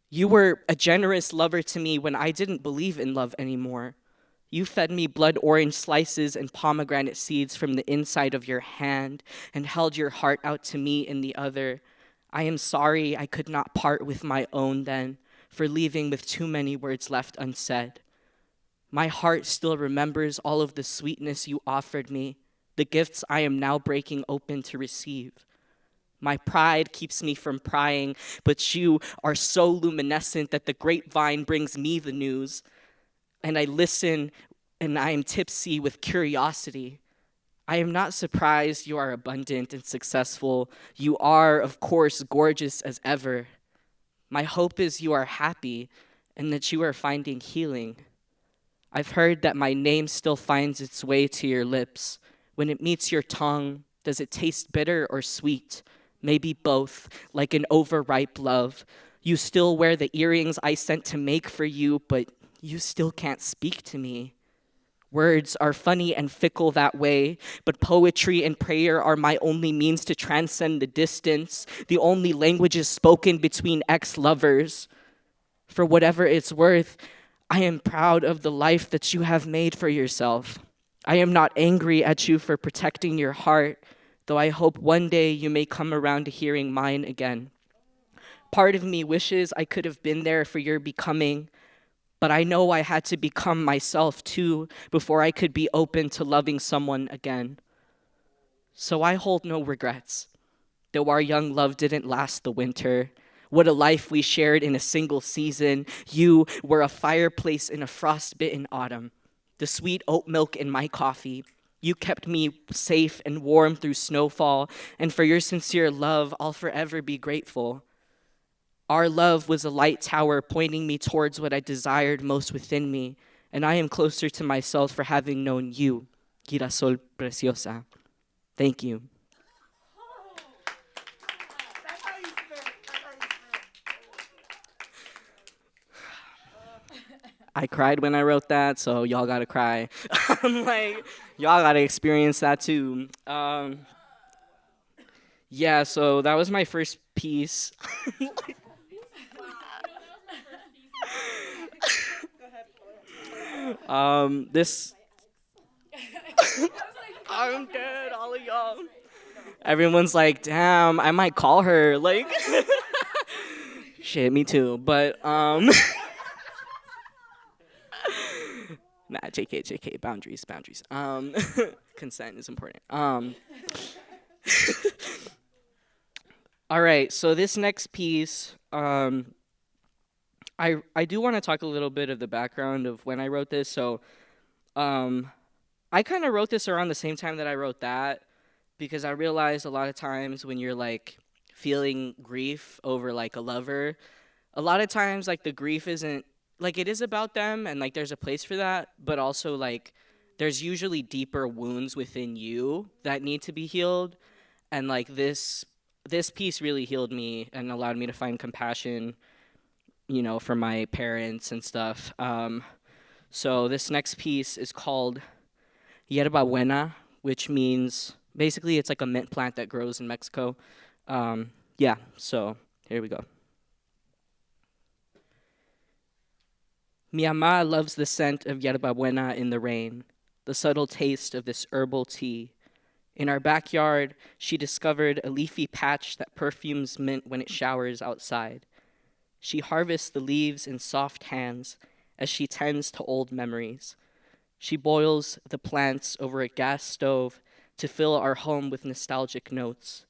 You were a generous lover to me when I didn't believe in love anymore. You fed me blood orange slices and pomegranate seeds from the inside of your hand and held your heart out to me in the other. I am sorry I could not part with my own then, for leaving with too many words left unsaid. My heart still remembers all of the sweetness you offered me, the gifts I am now breaking open to receive. My pride keeps me from prying, but you are so luminescent that the grapevine brings me the news. And I listen, and I am tipsy with curiosity. I am not surprised you are abundant and successful. You are, of course, gorgeous as ever. My hope is you are happy and that you are finding healing. I've heard that my name still finds its way to your lips. When it meets your tongue, does it taste bitter or sweet? Maybe both, like an overripe love. You still wear the earrings I sent to make for you, but you still can't speak to me. Words are funny and fickle that way, but poetry and prayer are my only means to transcend the distance, the only languages spoken between ex-lovers. For whatever it's worth, I am proud of the life that you have made for yourself. I am not angry at you for protecting your heart, though I hope one day you may come around to hearing mine again. Part of me wishes I could have been there for your becoming, but I know I had to become myself too before I could be open to loving someone again. So I hold no regrets, though our young love didn't last the winter. What a life we shared in a single season. You were a fireplace in a frostbitten autumn, the sweet oat milk in my coffee. You kept me safe and warm through snowfall, and for your sincere love, I'll forever be grateful. Our love was a light tower pointing me towards what I desired most within me, and I am closer to myself for having known you, Girasol Preciosa. Thank you. I cried when I wrote that, so y'all gotta cry. I'm like, y'all gotta experience that too. Yeah, so that was my first piece. This. I'm dead, all of y'all. Everyone's like, damn, I might call her. Like, shit, me too. But, nah, JK, boundaries. Consent is important. All right, so this next piece, I do want to talk a little bit of the background of when I wrote this. So, I kind of wrote this around the same time that I wrote that, because I realized a lot of times when you're like feeling grief over like a lover, a lot of times like the grief isn't like, it is about them, and like there's a place for that, but also like there's usually deeper wounds within you that need to be healed. And like this piece really healed me and allowed me to find compassion, for my parents and stuff. So this next piece is called Yerba Buena, which means basically it's like a mint plant that grows in Mexico. So here we go. Mi ama loves the scent of Yerba Buena in the rain, the subtle taste of this herbal tea. In our backyard, she discovered a leafy patch that perfumes mint when it showers outside. She harvests the leaves in soft hands as she tends to old memories. She boils the plants over a gas stove to fill our home with nostalgic notes.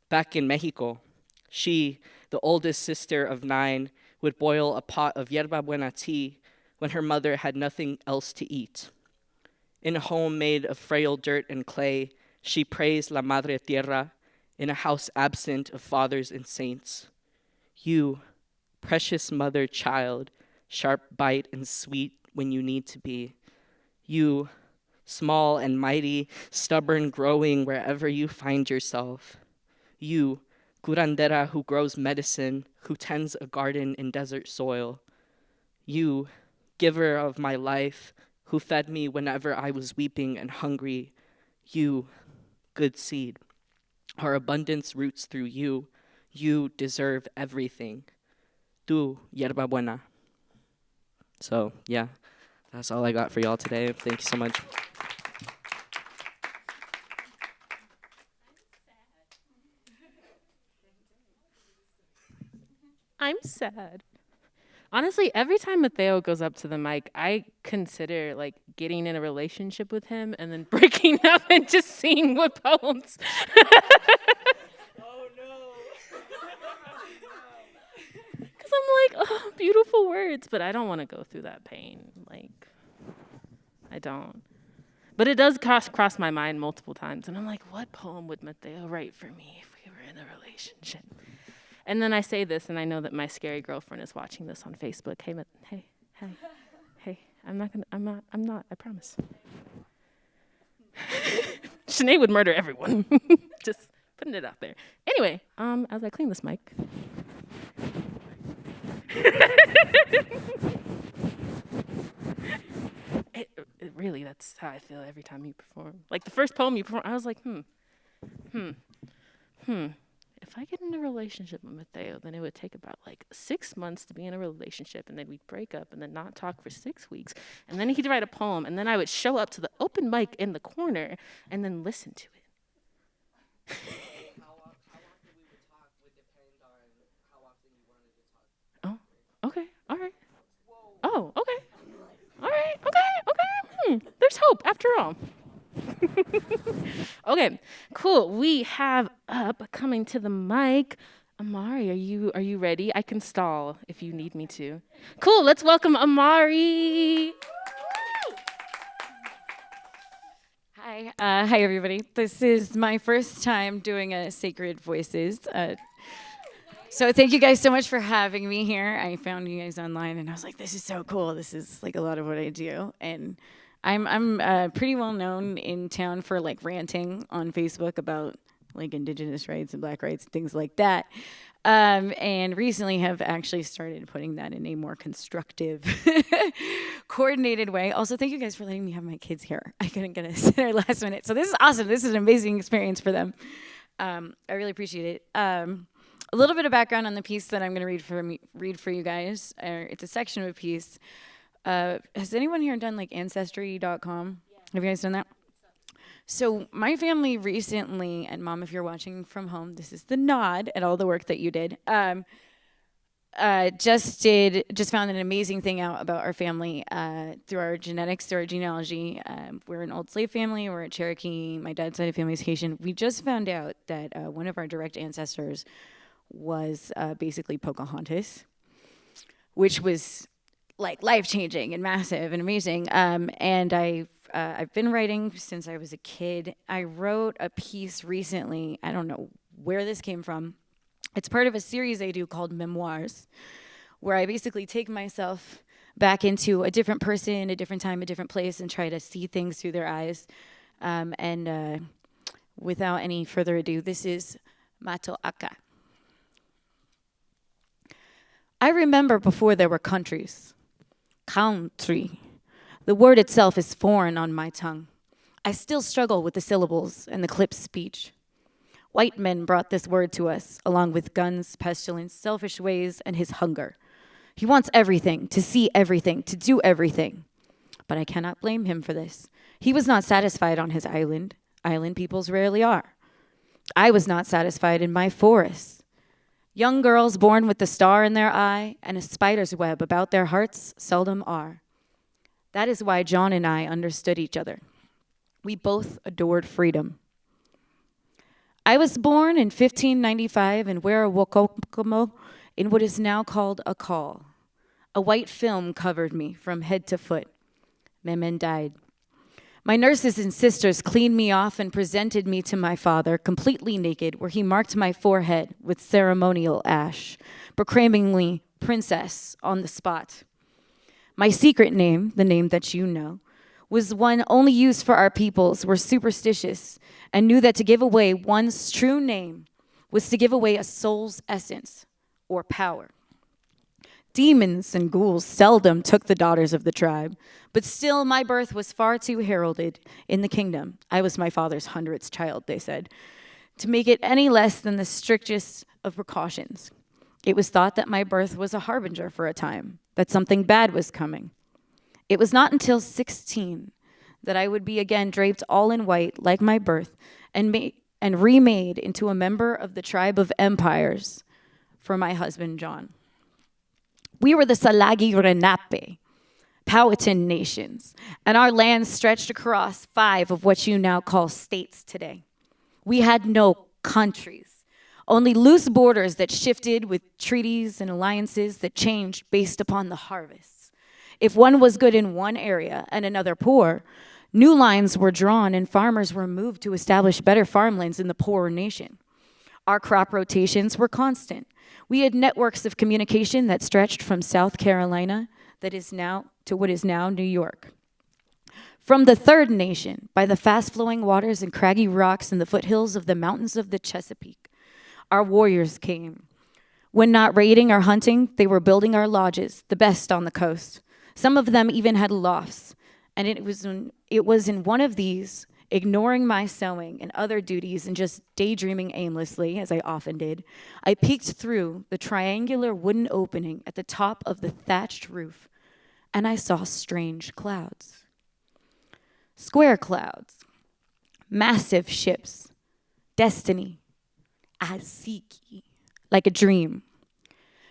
Back in Mexico, she, the oldest sister of 9, would boil a pot of yerba buena tea when her mother had nothing else to eat. In a home made of frail dirt and clay, she praised La Madre Tierra in a house absent of fathers and saints. You, precious mother child, sharp bite and sweet when you need to be. You, small and mighty, stubborn growing wherever you find yourself. You, curandera who grows medicine, who tends a garden in desert soil. You, giver of my life, who fed me whenever I was weeping and hungry. You, good seed. Our abundance roots through you. You deserve everything. Tu, yerba buena. So, yeah, that's all I got for y'all today. Thank you so much.
I'm sad. Honestly, every time Mateo goes up to the mic, I consider like getting in a relationship with him and then breaking up and just seeing what poems.
Oh, no.
Because I'm like, oh, beautiful words, but I don't want to go through that pain. Like, I don't. But it does cross my mind multiple times. And I'm like, what poem would Mateo write for me if we were in a relationship? And then I say this, and I know that my scary girlfriend is watching this on Facebook. Hey, I'm not, I promise. Sinead would murder everyone. Just putting it out there. Anyway, as I clean this mic. It really, that's how I feel every time you perform. Like the first poem you perform, I was like, If I get in a relationship with Mateo, then it would take about like 6 months to be in a relationship, and then we'd break up and then not talk for 6 weeks. And then he'd write a poem, and then I would show up to the open mic in the corner and then listen to it.
How often we would talk would depend on how often you wanted to talk.
Oh, okay, all right. Oh, okay. All right, okay. There's hope after all. Okay, cool. We have up coming to the mic. Amari, are you ready? I can stall if you need me to. Cool, let's welcome Amari.
Hi everybody. This is my first time doing a Sacred Voices. So thank you guys so much for having me here. I found you guys online and I was like, this is so cool. This is like a lot of what I do. And I'm pretty well known in town for like ranting on Facebook about like Indigenous rights and Black rights and things like that. And recently have actually started putting that in a more constructive, coordinated way. Also, thank you guys for letting me have my kids here. I couldn't get a sitter last minute. So this is awesome. This is an amazing experience for them. I really appreciate it. A little bit of background on the piece that I'm going to read for you guys. It's a section of a piece. Has anyone here done like Ancestry.com? Yeah. Have you guys done that? So my family recently, and Mom, if you're watching from home, this is the nod at all the work that you did. just found an amazing thing out about our family through our genetics, through our genealogy. We're an old slave family. We're a Cherokee. My dad's side of family is Haitian. We just found out that one of our direct ancestors was basically Pocahontas, which was like life-changing and massive and amazing. And I've been writing since I was a kid. I wrote a piece recently. I don't know where this came from. It's part of a series I do called Memoirs, where I basically take myself back into a different person, a different time, a different place, and try to see things through their eyes. Without any further ado, this is Matoaka. I remember before there were countries. Country. The word itself is foreign on my tongue. I still struggle with the syllables and the clipped speech. White men brought this word to us, along with guns, pestilence, selfish ways, and his hunger. He wants everything, to see everything, to do everything. But I cannot blame him for this. He was not satisfied on his island. Island peoples rarely are. I was not satisfied in my forests. Young girls born with the star in their eye and a spider's web about their hearts seldom are. That is why John and I understood each other. We both adored freedom. I was born in 1595 in Werowocomoco in what is now called a call. A white film covered me from head to foot. Memen died. My nurses and sisters cleaned me off and presented me to my father, completely naked, where he marked my forehead with ceremonial ash, proclaimingly princess on the spot. My secret name, the name that you know, was one only used for our peoples were superstitious and knew that to give away one's true name was to give away a soul's essence or power. Demons and ghouls seldom took the daughters of the tribe, but still my birth was far too heralded in the kingdom. I was my father's 100th child, they said, to make it any less than the strictest of precautions. It was thought that my birth was a harbinger for a time, that something bad was coming. It was not until 16 that I would be again draped all in white like my birth and remade into a member of the tribe of empires for my husband, John. We were the Salagi Renape, Powhatan nations, and our land stretched across 5 of what you now call states today. We had no countries, only loose borders that shifted with treaties and alliances that changed based upon the harvests. If one was good in one area and another poor, new lines were drawn and farmers were moved to establish better farmlands in the poorer nation. Our crop rotations were constant. We had networks of communication that stretched from South Carolina that is now to what is now New York. From the third nation, by the fast-flowing waters and craggy rocks in the foothills of the mountains of the Chesapeake, our warriors came. When not raiding or hunting, they were building our lodges, the best on the coast. Some of them even had lofts, and it was in one of these, ignoring my sewing and other duties and just daydreaming aimlessly, as I often did, I peeked through the triangular wooden opening at the top of the thatched roof, and I saw strange clouds. Square clouds, massive ships, destiny, Aziki, like a dream.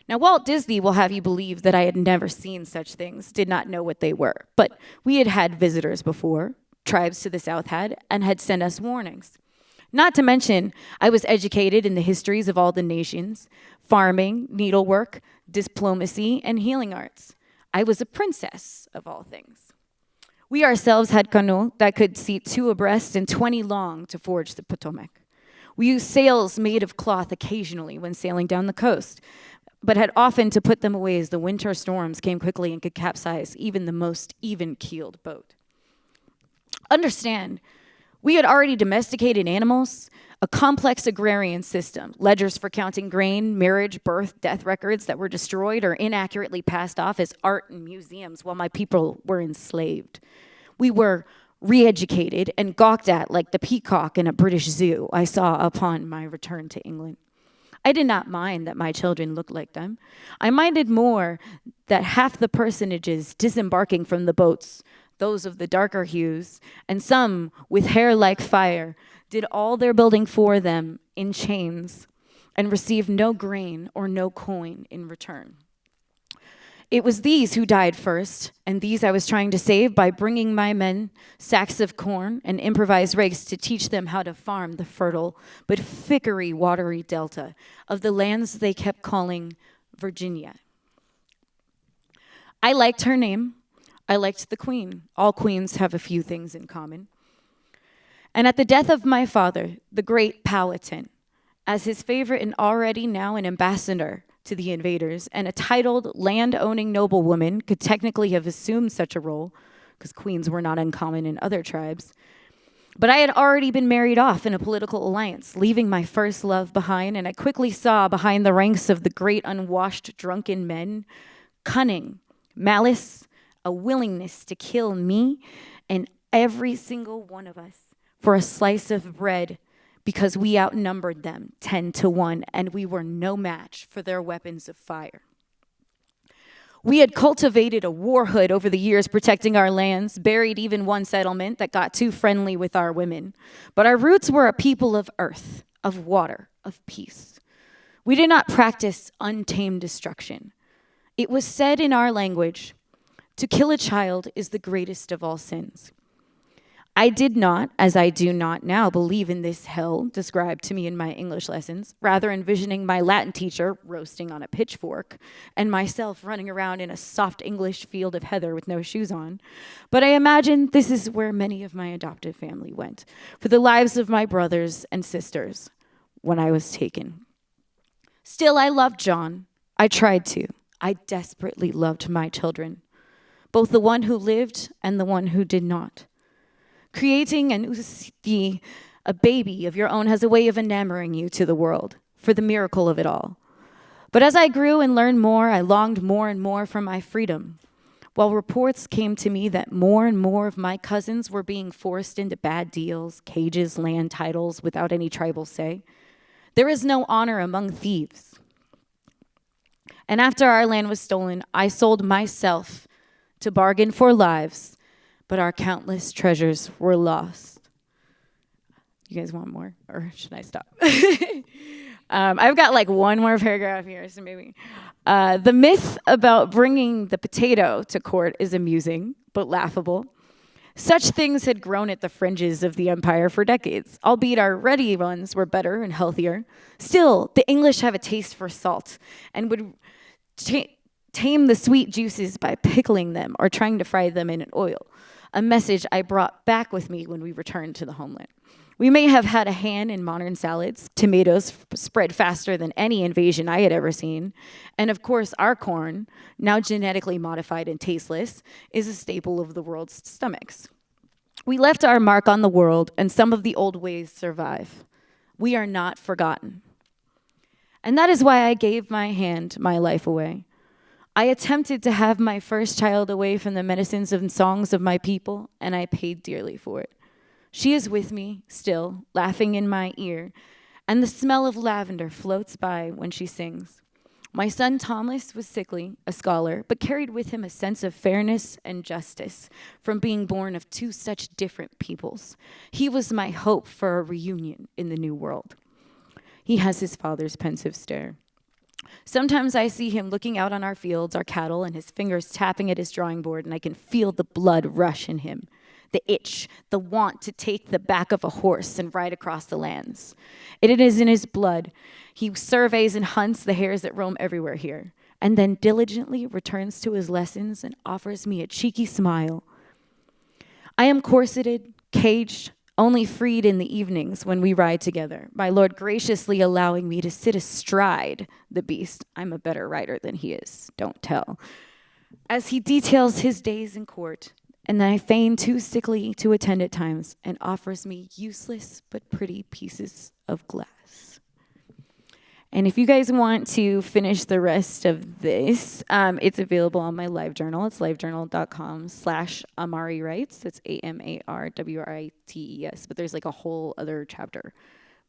Now, Walt Disney will have you believe that I had never seen such things, did not know what they were. But we had had visitors before, tribes to the south had, and had sent us warnings. Not to mention, I was educated in the histories of all the nations, farming, needlework, diplomacy, and healing arts. I was a princess of all things. We ourselves had canoe that could seat 2 abreast and 20 long to forge the Potomac. We used sails made of cloth occasionally when sailing down the coast, but had often to put them away as the winter storms came quickly and could capsize even the most even-keeled boat. Understand, we had already domesticated animals, a complex agrarian system, ledgers for counting grain, marriage, birth, death records that were destroyed or inaccurately passed off as art in museums while my people were enslaved. We were re-educated and gawked at like the peacock in a British zoo I saw upon my return to England. I did not mind that my children looked like them. I minded more that half the personages disembarking from the boats, those of the darker hues, and some with hair like fire, did all their building for them in chains. and received no grain or no coin in return. It was these who died first, and these I was trying to save by bringing my men sacks of corn and improvised rakes to teach them how to farm the fertile but fickery watery delta of the lands they kept calling Virginia. I liked her name. I liked the queen. All queens have a few things in common. And at the death of my father, the great Powhatan, as his favorite and already now an ambassador to the invaders, and a titled land-owning noblewoman could technically have assumed such a role, because queens were not uncommon in other tribes. But I had already been married off in a political alliance, leaving my first love behind, and I quickly saw behind the ranks of the great unwashed drunken men cunning, malice, a willingness to kill me and every single one of us for a slice of bread, because we outnumbered them 10-1, and we were no match for their weapons of fire. We had cultivated a war hood over the years protecting our lands, buried even one settlement that got too friendly with our women. But our roots were a people of earth, of water, of peace. We did not practice untamed destruction. It was said in our language, to kill a child is the greatest of all sins. I did not, as I do not now, believe in this hell described to me in my English lessons, rather envisioning my Latin teacher roasting on a pitchfork and myself running around in a soft English field of heather with no shoes on. But I imagine this is where many of my adoptive family went, for the lives of my brothers and sisters when I was taken. Still, I loved John. I tried to. I desperately loved my children, both the one who lived and the one who did not. Creating a baby of your own has a way of enamoring you to the world for the miracle of it all. But as I grew and learned more, I longed more and more for my freedom. While reports came to me that more and more of my cousins were being forced into bad deals, cages, land titles without any tribal say. There is no honor among thieves. And after our land was stolen, I sold myself to bargain for lives, but our countless treasures were lost. You guys want more, or should I stop? I've got like one more paragraph here, so maybe. The myth about bringing the potato to court is amusing, but laughable. Such things had grown at the fringes of the empire for decades, albeit our ready ones were better and healthier. Still, the English have a taste for salt and would tame the sweet juices by pickling them or trying to fry them in an oil, a message I brought back with me when we returned to the homeland. We may have had a hand in modern salads, tomatoes spread faster than any invasion I had ever seen, and of course our corn, now genetically modified and tasteless, is a staple of the world's stomachs. We left our mark on the world, and some of the old ways survive. We are not forgotten. And that is why I gave my life away. I attempted to have my first child away from the medicines and songs of my people, and I paid dearly for it. She is with me still, laughing in my ear, and the smell of lavender floats by when she sings. My son Thomas was sickly, a scholar, but carried with him a sense of fairness and justice from being born of two such different peoples. He was my hope for a reunion in the new world. He has his father's pensive stare. Sometimes I see him looking out on our fields, our cattle, and his fingers tapping at his drawing board, and I can feel the blood rush in him, the itch, the want to take the back of a horse and ride across the lands. It is in his blood. He surveys and hunts the hares that roam everywhere here, and then diligently returns to his lessons and offers me a cheeky smile. I am corseted, caged, only freed in the evenings when we ride together, my Lord graciously allowing me to sit astride the beast. I'm a better rider than he is, don't tell. As he details his days in court, and I feign too sickly to attend at times, and offers me useless but pretty pieces of glass. And if you guys want to finish the rest of this, it's available on my LiveJournal. It's livejournal.com/Amari Writes. That's AMARWRITES. But there's like a whole other chapter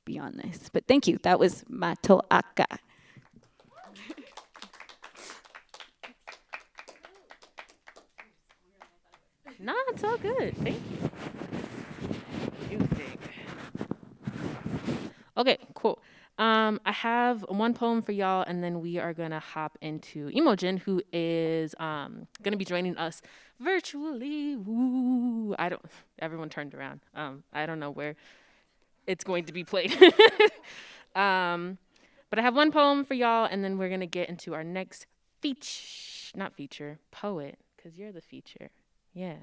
beyond this. But thank you. That was Matoaka.
Nah, it's all good. Thank you. Okay, cool. I have one poem for y'all, and then we are gonna hop into Imogen, who is gonna be joining us virtually. Woo! Everyone turned around. I don't know where it's going to be played. But I have one poem for y'all, and then we're gonna get into our next poet, because you're the feature. Yeah.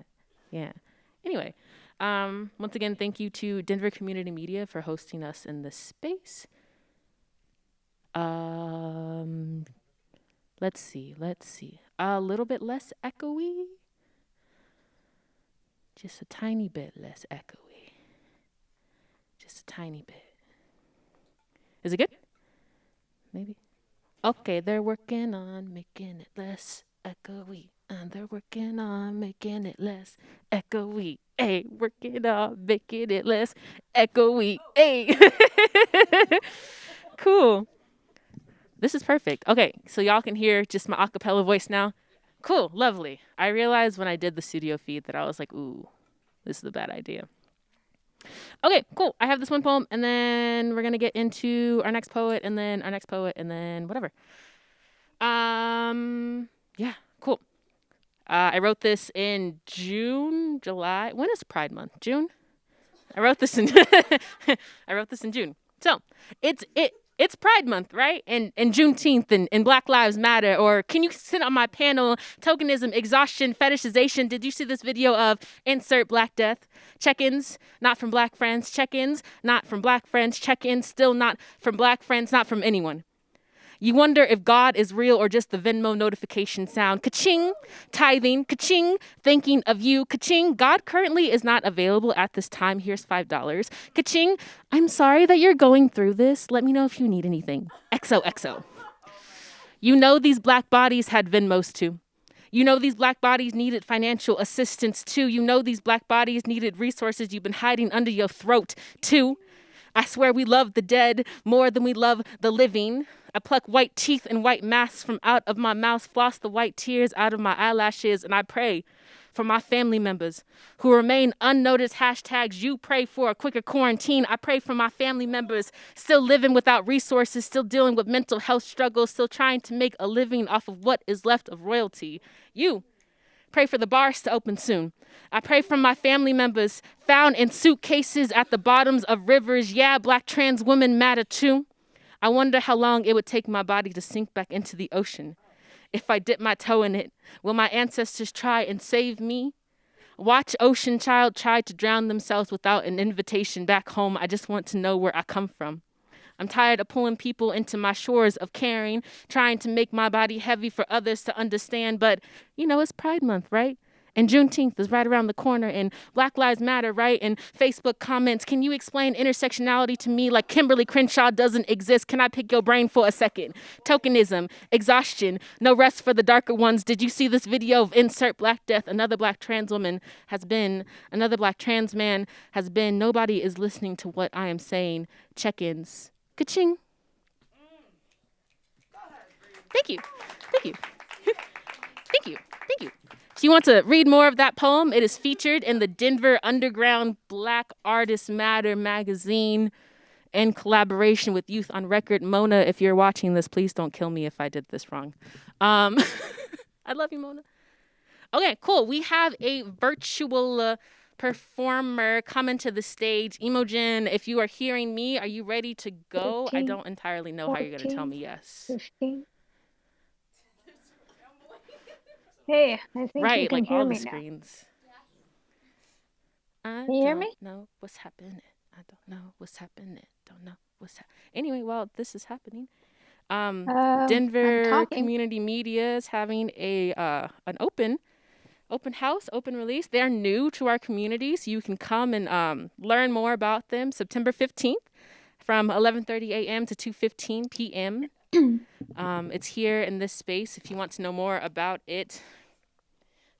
Anyway, once again, thank you to Denver Community Media for hosting us in this space. Let's see. A little bit less echoey. Just a tiny bit less echoey. Just a tiny bit. Is it good? Maybe. Okay, they're working on making it less echoey. And they're working on making it less echoey. Hey, working on making it less echoey. Hey. Cool. This is perfect. Okay, so y'all can hear just my acapella voice now. Cool, lovely. I realized when I did the studio feed that I was like, ooh, this is a bad idea. Okay, cool. I have this one poem, and then we're gonna get into our next poet, and then our next poet, and then whatever. Yeah, cool. I wrote this in June, July. When is Pride Month? June? I wrote this in June. So it's Pride Month, right? And Juneteenth and Black Lives Matter. Or can you sit on my panel? Tokenism, exhaustion, fetishization. Did you see this video of insert Black Death? Check-ins, not from Black friends. Check-ins, not from Black friends. Check-ins, still not from Black friends, not from anyone. You wonder if God is real or just the Venmo notification sound. Ka-ching, tithing, ka-ching, thinking of you, ka-ching. God currently is not available at this time. Here's $5. Ka-ching, I'm sorry that you're going through this. Let me know if you need anything. XOXO. You know these Black bodies had Venmos too. You know these Black bodies needed financial assistance too. You know these Black bodies needed resources you've been hiding under your throat too. I swear we love the dead more than we love the living. I pluck white teeth and white masks from out of my mouth, floss the white tears out of my eyelashes, and I pray for my family members who remain unnoticed. Hashtags you pray for a quicker quarantine. I pray for my family members still living without resources, still dealing with mental health struggles, still trying to make a living off of what is left of royalty. You pray for the bars to open soon. I pray for my family members found in suitcases at the bottoms of rivers. Yeah, Black trans women matter too. I wonder how long it would take my body to sink back into the ocean. If I dip my toe in it, will my ancestors try and save me? Watch Ocean Child try to drown themselves without an invitation back home. I just want to know where I come from. I'm tired of pulling people into my shores of caring, trying to make my body heavy for others to understand. But, it's Pride Month, right? And Juneteenth is right around the corner, and Black Lives Matter, right? And Facebook comments, can you explain intersectionality to me like Kimberly Crenshaw doesn't exist? Can I pick your brain for a second? Tokenism, exhaustion, no rest for the darker ones. Did you see this video of insert Black Death? Another Black trans woman has been, another Black trans man has been. Nobody is listening to what I am saying. Check-ins. Ka-ching. Thank you. Thank you. Thank you. Thank you. If you want to read more of that poem, it is featured in the Denver Underground Black Artists Matter magazine in collaboration with Youth on Record. Mona, if you're watching this, please don't kill me if I did this wrong. I love you, Mona. Okay, cool. We have a virtual performer coming to the stage. Imogen, if you are hearing me, are you ready to go?
15,
I don't entirely know how you're going to tell
14,
me yes.
15. Hey, I think you
Right,
can
like
hear
all
me
the
now.
screens. I
Can you hear
don't
me?
know what's happening. I don't know what's happening. Don't know what's happening. Anyway, well, this is happening.
I'm
Denver
talking.
Community Media is having an open house, open release. They're new to our community, so you can come and learn more about them. September 15th from 11:30 a.m. to 2:15 p.m. It's here in this space. If you want to know more about it,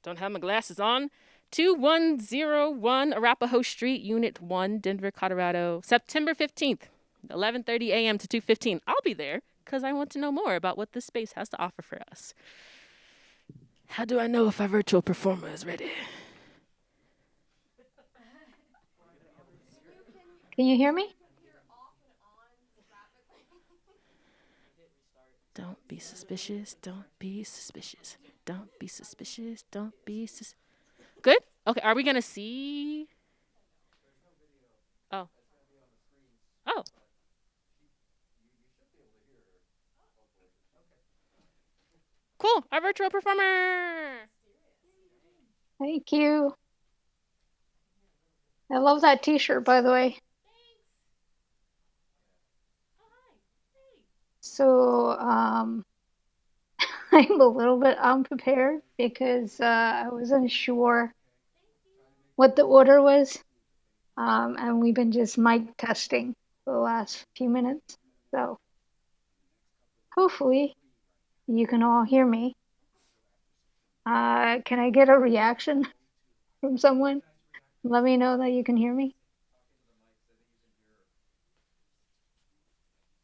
don't have my glasses on. 2101 Arapahoe Street, Unit 1, Denver, Colorado. September 15th, 11:30 a.m. to 2:15. I'll be there because I want to know more about what this space has to offer for us. How do I know if our virtual performer is ready?
Can you hear me?
be suspicious. Don't be suspicious. Don't be suspicious. Don't be Good? Okay, are we going to see? Oh. Oh. Cool. Our virtual performer.
Thank you. I love that t-shirt, by the way. So, I'm a little bit unprepared because I wasn't sure what the order was. And we've been just mic testing for the last few minutes. So hopefully you can all hear me. Can I get a reaction from someone? Let me know that you can hear me.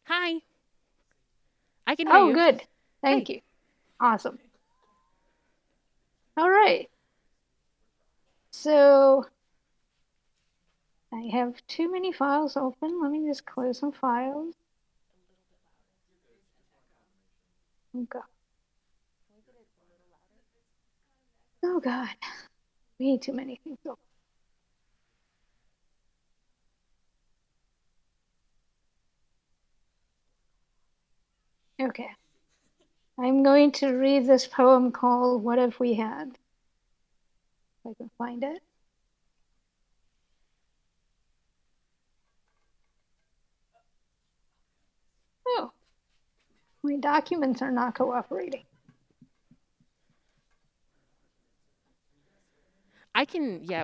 Hi. I can hear
Oh,
you.
good. Thank you. Awesome. All right. So I have too many files open. Let me just close some files. Oh God. Oh God. Way too many things open. Okay. I'm going to read this poem called What If We Had? If I can find it. Oh, my documents are not cooperating.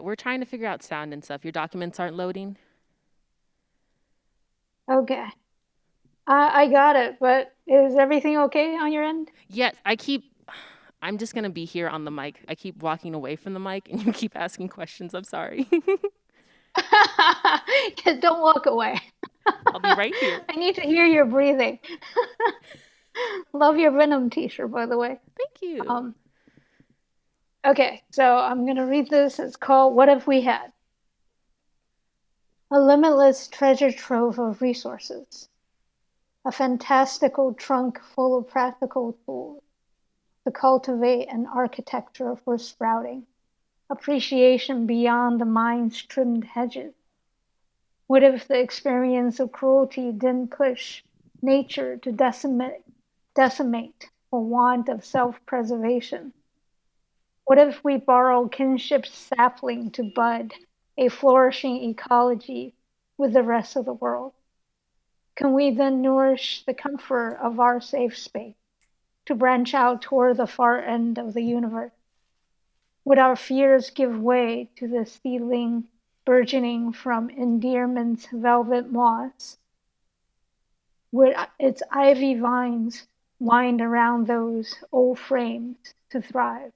We're trying to figure out sound and stuff. Your documents aren't loading?
Okay. I got it, but is everything okay on your end?
Yes, I'm just going to be here on the mic. I keep walking away from the mic and you keep asking questions. I'm sorry.
Don't walk away.
I'll be right here.
I need to hear your breathing. Love your Venom t-shirt, by the way.
Thank you.
Okay, so I'm going to read this. It's called What If We Had? A limitless treasure trove of resources. A fantastical trunk full of practical tools to cultivate an architecture for sprouting, appreciation beyond the mind's trimmed hedges. What if the experience of cruelty didn't push nature to decimate for want of self-preservation? What if we borrow kinship's sapling to bud a flourishing ecology with the rest of the world? Can we then nourish the comfort of our safe space to branch out toward the far end of the universe? Would our fears give way to the seedling burgeoning from endearment's velvet moss? Would its ivy vines wind around those old frames to thrive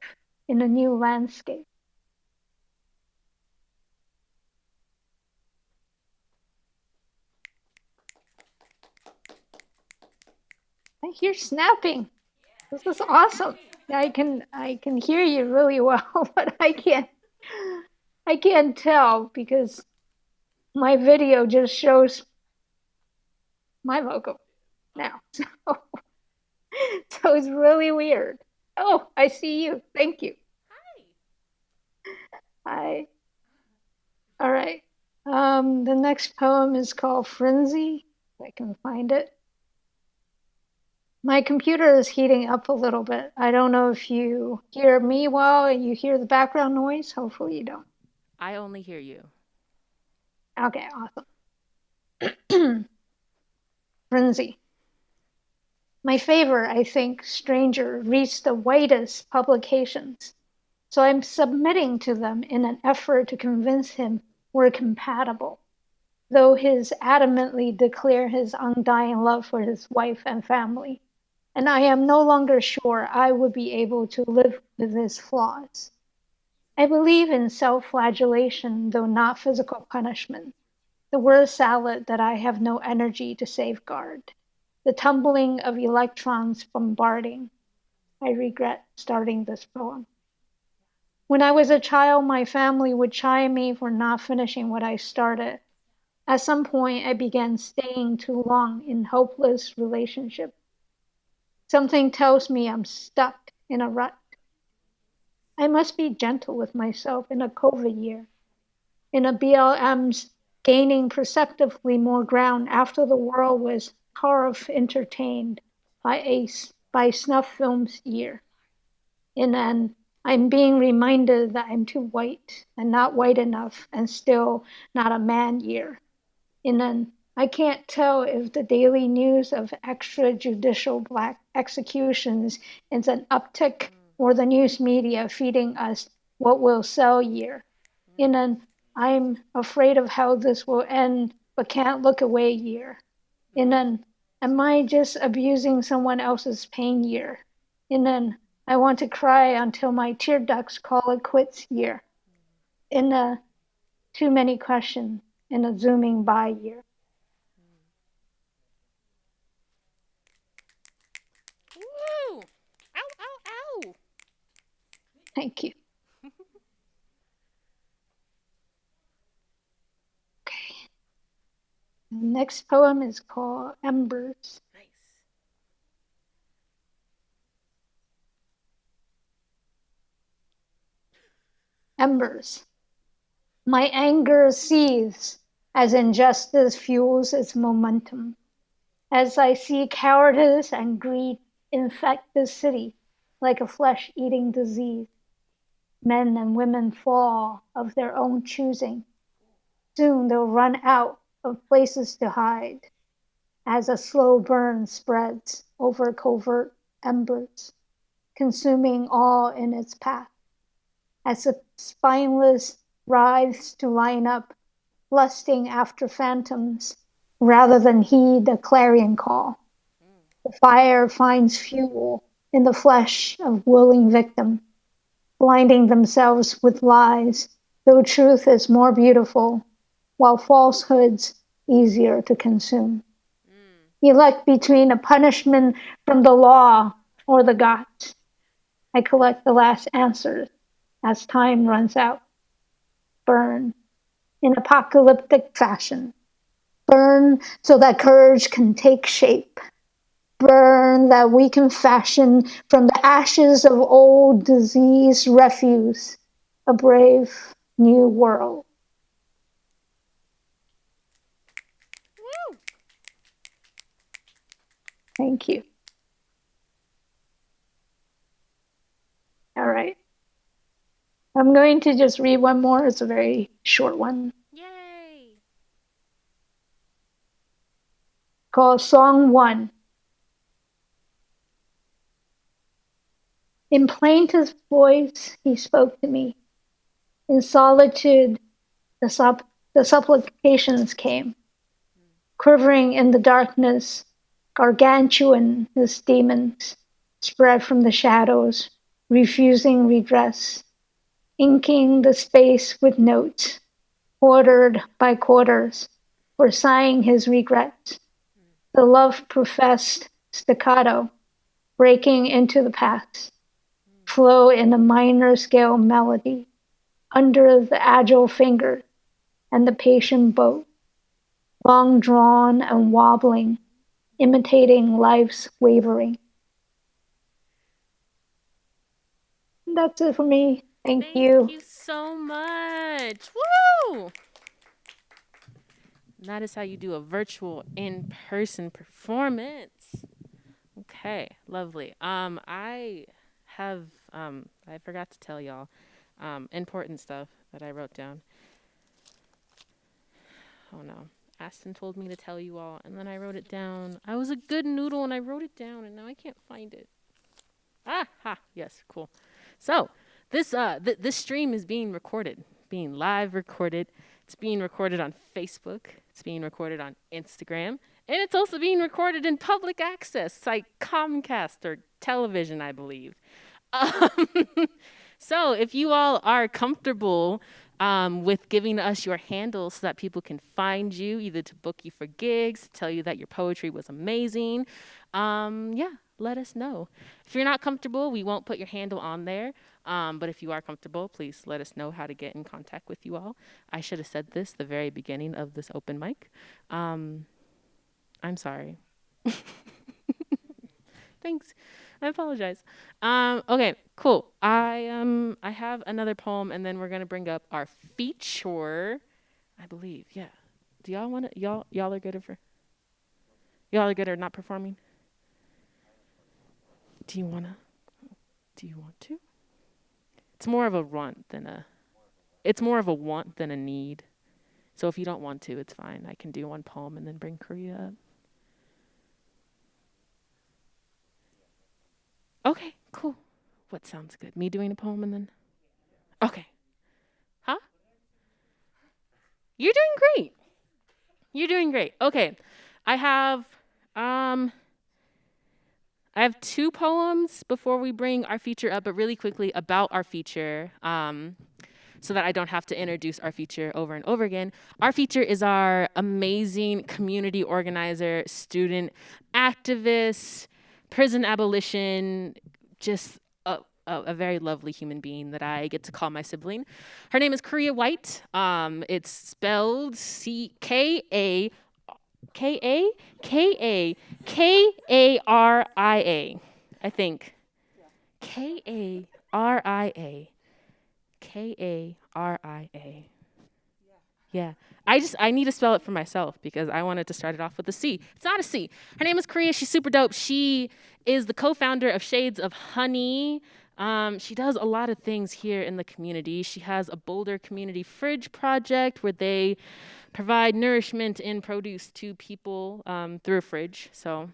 in a new landscape? I hear snapping. This is awesome. I can hear you really well, but I can't tell because my video just shows my logo now. So it's really weird. Oh, I see you. Thank you. Hi. All right. The next poem is called Frenzy. If I can find it. My computer is heating up a little bit. I don't know if you hear me well and you hear the background noise. Hopefully you don't.
I only hear you.
Okay, awesome. Frenzy. My favor, I think, stranger, reached the widest publications, so I'm submitting to them in an effort to convince him we're compatible, though his adamantly declare his undying love for his wife and family, and I am no longer sure I would be able to live with his flaws. I believe in self-flagellation, though not physical punishment, the word salad that I have no energy to safeguard, the tumbling of electrons bombarding. I regret starting this poem. When I was a child, my family would chide me for not finishing what I started. At some point, I began staying too long in hopeless relationships. Something tells me I'm stuck in a rut. I must be gentle with myself in a COVID year, in a BLM's gaining perceptively more ground after the world was half entertained by snuff films year. In an I'm being reminded that I'm too white and not white enough and still not a man year. In an I can't tell if the daily news of extrajudicial black executions is an uptick or the news media feeding us what will sell year. In an I'm afraid of how this will end but can't look away year. In an am I just abusing someone else's pain year? In an I want to cry until my tear ducts call it quits year. In a too many questions in a zooming by year.
Woo! Ow, ow, ow!
Thank you. Okay. The next poem is called Embers.
Nice.
Embers. My anger seethes as injustice fuels its momentum. As I see cowardice and greed infect the city like a flesh-eating disease. Men and women fall of their own choosing. Soon they'll run out of places to hide as a slow burn spreads over covert embers, consuming all in its path. As the spineless writhes to line up, lusting after phantoms rather than heed the clarion call. The fire finds fuel in the flesh of willing victim, blinding themselves with lies, though truth is more beautiful, while falsehoods easier to consume. Elect between a punishment from the law or the gods. I collect the last answers as time runs out. Burn in apocalyptic fashion. Burn so that courage can take shape. Burn that we can fashion from the ashes of old disease refuse a brave new world.
Woo!
Thank you. All right. I'm going to just read one more. It's a very short one
Yay!
called Song 1. In plaintive voice, he spoke to me. In solitude, the supplications came. Quivering in the darkness, gargantuan his demons spread from the shadows, refusing redress, inking the space with notes, quartered by quarters, for sighing his regrets. The love professed staccato, breaking into the past, flow in a minor scale melody, under the agile finger and the patient boat, long drawn and wobbling, imitating life's wavering. That's it for me. Thank
Thank
you.
you so much. Woo! And that is how you do a virtual in-person performance. Okay, lovely. I have I forgot to tell y'all important stuff that I wrote down. Oh no. Aston told me to tell you all, and then I wrote it down. I was a good noodle, and I wrote it down, and now I can't find it. Ah, ha, yes, cool. So, this stream is being recorded, being live recorded. It's being recorded on Facebook. It's being recorded on Instagram, and it's also being recorded in public access, like Comcast or television, I believe. Um, so, if you all are comfortable with giving us your handles so that people can find you, either to book you for gigs, tell you that your poetry was amazing, yeah, let us know. If you're not comfortable, we won't put your handle on there. But if you are comfortable, please let us know how to get in contact with you all. I should have said this the very beginning of this open mic. I'm sorry. Thanks. I apologize. Okay, cool. I have another poem, and then we're gonna bring up our feature. I believe, yeah. Do y'all want to? Y'all are good for. Y'all are good at not performing. Do you wanna? Do you want to? It's more of a want than a. It's more of a want than a need. So if you don't want to, it's fine. I can do one poem and then bring Korea up. Okay, cool. What sounds good? Me doing a poem and then? Okay. Huh? You're doing great. You're doing great. Okay. I have um I have two poems before we bring our feature up, but really quickly about our feature, so that I don't have to introduce our feature over and over again. Our feature is our amazing community organizer, student activist, prison abolition, just a very lovely human being that I get to call my sibling. Her name is Korea White. It's spelled K-A-R-I-A, I think. K-A-R-I-A. K-A-R-I-A. Yeah. I need to spell it for myself because I wanted to start it off with a C. It's not a C. Her name is Korea. She's super dope. She is the co-founder of Shades of Honey. She does a lot of things here in the community. She has a Boulder Community Fridge project where they provide nourishment and produce to people through a fridge. So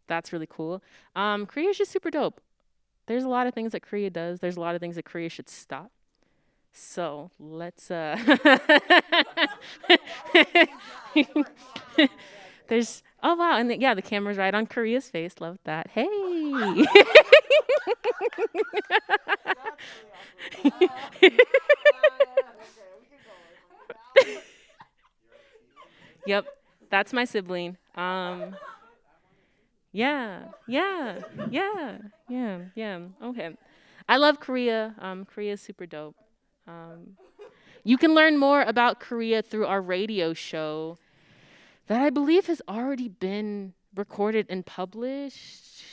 that's really cool. Korea's just super dope. There's a lot of things that Korea does. There's a lot of things that Korea should stop. So let's there's wow, and the camera's right on Korea's face. Love that. Hey. Yep, that's my sibling. Yeah. Okay. I love Korea. Korea's super dope. You can learn more about Korea through our radio show that I believe has already been recorded and published.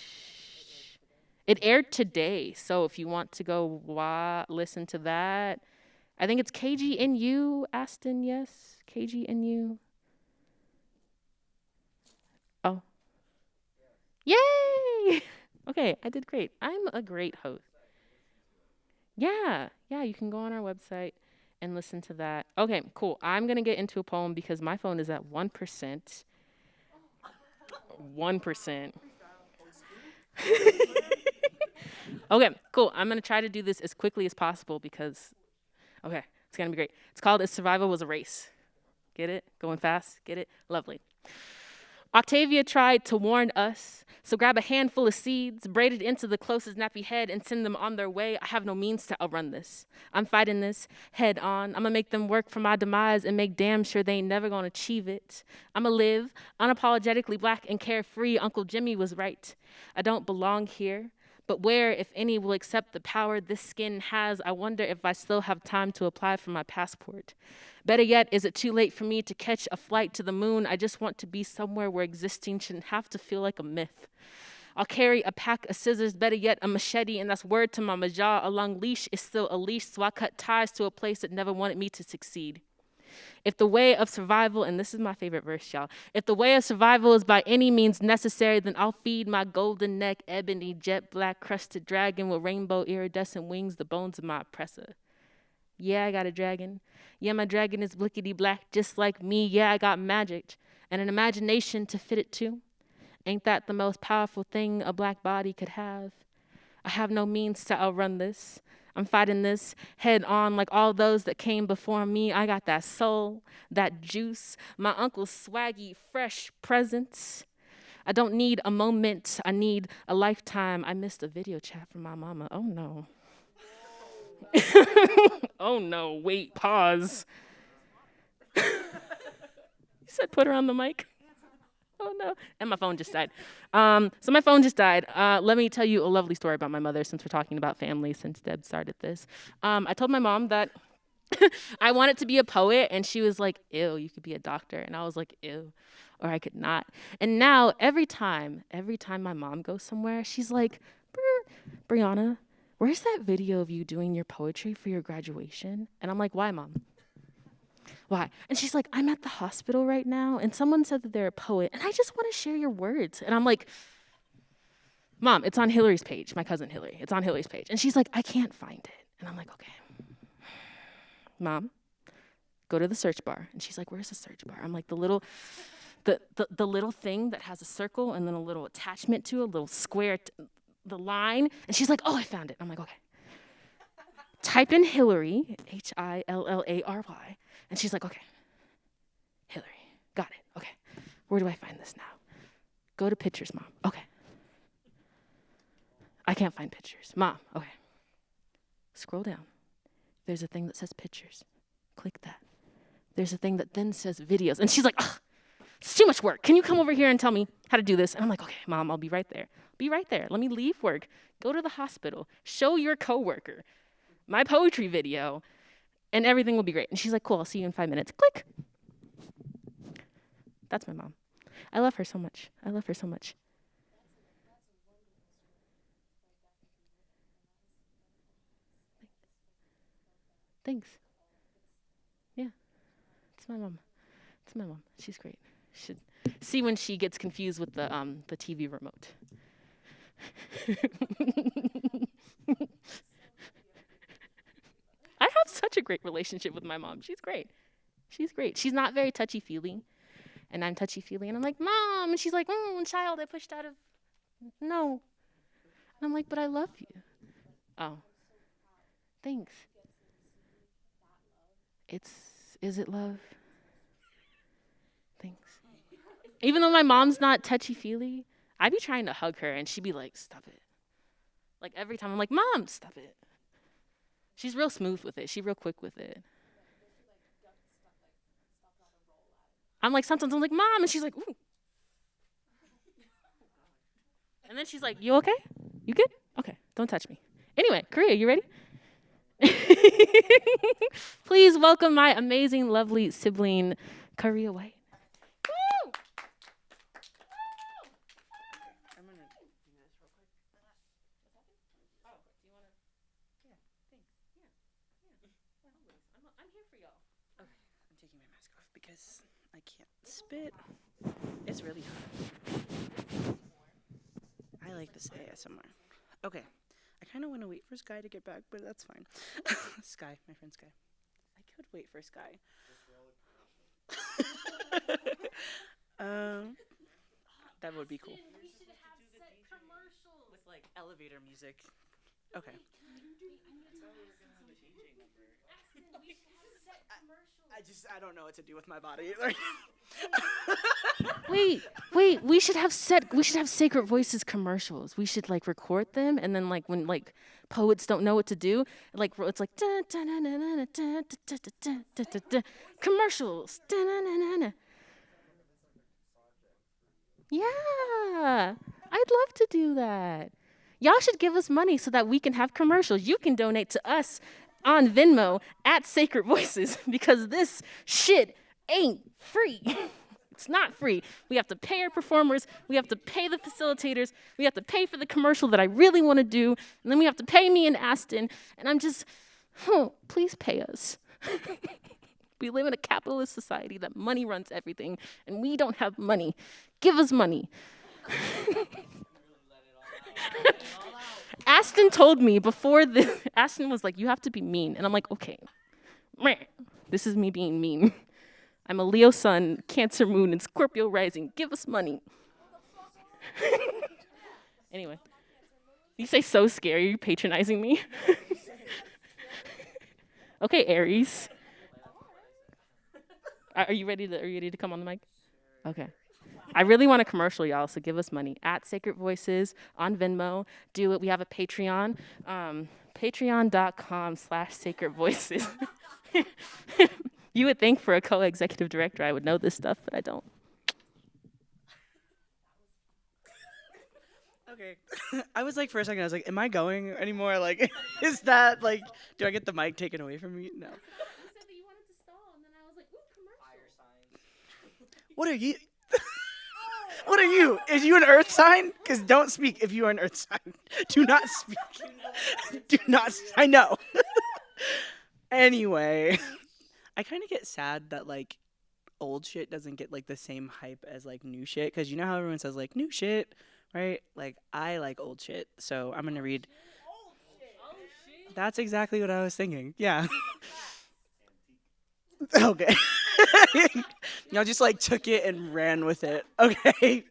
It aired today, so if you want to go listen to that, I think it's KGNU, Aston, yes? KGNU. Oh. Yay! Okay, I did great. I'm a great host. Yeah, you can go on our website and listen to that. Okay, cool. I'm going to get into a poem because my phone is at 1%. 1%. Okay, cool. I'm going to try to do this as quickly as possible because, okay, it's going to be great. It's called If Survival Was a Race. Get it? Going fast? Get it? Lovely. Octavia tried to warn us, so grab a handful of seeds, braid it into the closest nappy head, and send them on their way. I have no means to outrun this. I'm fighting this head on. I'm gonna make them work for my demise and make damn sure they ain't never gonna achieve it. I'ma live unapologetically black and carefree. Uncle Jimmy was right. I don't belong here. But where, if any, will accept the power this skin has, I wonder if I still have time to apply for my passport. Better yet, is it too late for me to catch a flight to the moon? I just want to be somewhere where existing shouldn't have to feel like a myth. I'll carry a pack of scissors, better yet, a machete, and that's word to my majah. A long leash is still a leash, so I cut ties to a place that never wanted me to succeed. If the way of survival, and this is my favorite verse, y'all. If the way of survival is by any means necessary, then I'll feed my golden neck, ebony, jet black, crusted dragon with rainbow iridescent wings, the bones of my oppressor. Yeah, I got a dragon. Yeah, my dragon is blickety black, just like me. Yeah, I got magic and an imagination to fit it to. Ain't that the most powerful thing a black body could have? I have no means to outrun this. I'm fighting this head on like all those that came before me. I got that soul, that juice, my uncle's swaggy, fresh presence. I don't need a moment. I need a lifetime. I missed a video chat from my mama. Oh, no. Oh, no. Wait, pause. You said put her on the mic? Oh, no. And my phone just died. So my phone just died. Let me tell you a lovely story about my mother since we're talking about family, since Deb started this. I told my mom that I wanted to be a poet, and she was like, ew, you could be a doctor. And I was like, ew, or I could not. And now every time my mom goes somewhere, she's like, Brianna, where's that video of you doing your poetry for your graduation? And I'm like, why, Mom? Why? And she's like, I'm at the hospital right now, and someone said that they're a poet, and I just want to share your words. And I'm like, Mom, it's on Hillary's page, my cousin Hillary. It's on Hillary's page. And she's like, I can't find it. And I'm like, okay. Mom, go to the search bar. And she's like, where's the search bar? I'm like, the little thing that has a circle and then a little attachment to it, a little square, the line. And she's like, oh, I found it. I'm like, okay. Type in Hillary, Hillary. And she's like, okay. Hillary, got it. Okay. Where do I find this now? Go to pictures, Mom. Okay. I can't find pictures. Mom, okay. Scroll down. There's a thing that says pictures. Click that. There's a thing that then says videos. And she's like, ugh, it's too much work. Can you come over here and tell me how to do this? And I'm like, okay, Mom, I'll be right there. Be right there. Let me leave work. Go to the hospital. Show your coworker my poetry video, and everything will be great. And she's like, cool, I'll see you in 5 minutes. Click. That's my mom. I love her so much. I love her so much. Thanks. Yeah, it's my mom. It's my mom. She's great. You should see when she gets confused with the TV remote. I have such a great relationship with my mom. She's great. She's great. She's not very touchy-feely, and I'm touchy-feely, and I'm like, Mom, and she's like, child, I pushed out of, no. And I'm like, but I love you. Oh, thanks. Is it love? Thanks. Even though my mom's not touchy-feely, I be trying to hug her, and she'd be like, stop it. Like, every time I'm like, Mom, stop it. She's real smooth with it. She's real quick with it. I'm like, sometimes I'm like, Mom, and she's like, ooh. And then she's like, you okay? You good? Okay, don't touch me. Anyway, Korea, you ready? Please welcome my amazing, lovely sibling, Korea White. Woo! I'm gonna do this real quick. Oh, do you wanna? Yeah, thanks. Yeah. I'm here for y'all.
Okay, I'm taking my mask off because I can't spit. It's really hot. I like this ASMR. Okay. I kind of want to wait for Sky to get back, but that's fine. Sky, my friend Sky. I could wait for Sky. That would be cool.
We should have set commercials
With like elevator music. Okay. I don't know what to do with my body either.
Wait, we should have Sacred Voices commercials. We should like record them, and then like when like poets don't know what to do, like it's like commercials. Yeah, I'd love to do that. Y'all should give us money so that we can have commercials. You can donate to us on Venmo at Sacred Voices because this shit ain't free. It's not free. We have to pay our performers. We have to pay the facilitators. We have to pay for the commercial that I really want to do. And then we have to pay me and Aston. And I'm just, please pay us. We live in a capitalist society that money runs everything. And we don't have money. Give us money. Aston told me before Aston was like, you have to be mean. And I'm like, okay. This is me being mean. I'm a Leo sun, Cancer moon, and Scorpio rising. Give us money. Anyway. You say so scary. Are you patronizing me? Okay, Aries. Are you ready to come on the mic? Okay. I really want a commercial, y'all, so give us money. At Sacred Voices on Venmo. Do it. We have a Patreon. Patreon.com/Sacred Voices. You would think for a co-executive director I would know this stuff, but I don't.
Okay. I was like, for a second, I was like, am I going anymore? Like, is that like, do I get the mic taken away from me? No. What are you? What are you? Is you an earth sign? Because don't speak if you are an earth sign. Do not speak. Do not. I know. Anyway, I kind of get sad that like old shit doesn't get like the same hype as like new shit. Because you know how everyone says like new shit, right? Like I like old shit. So I'm gonna read. That's exactly what I was thinking. Yeah. Okay. Y'all just like took it and ran with it. Okay.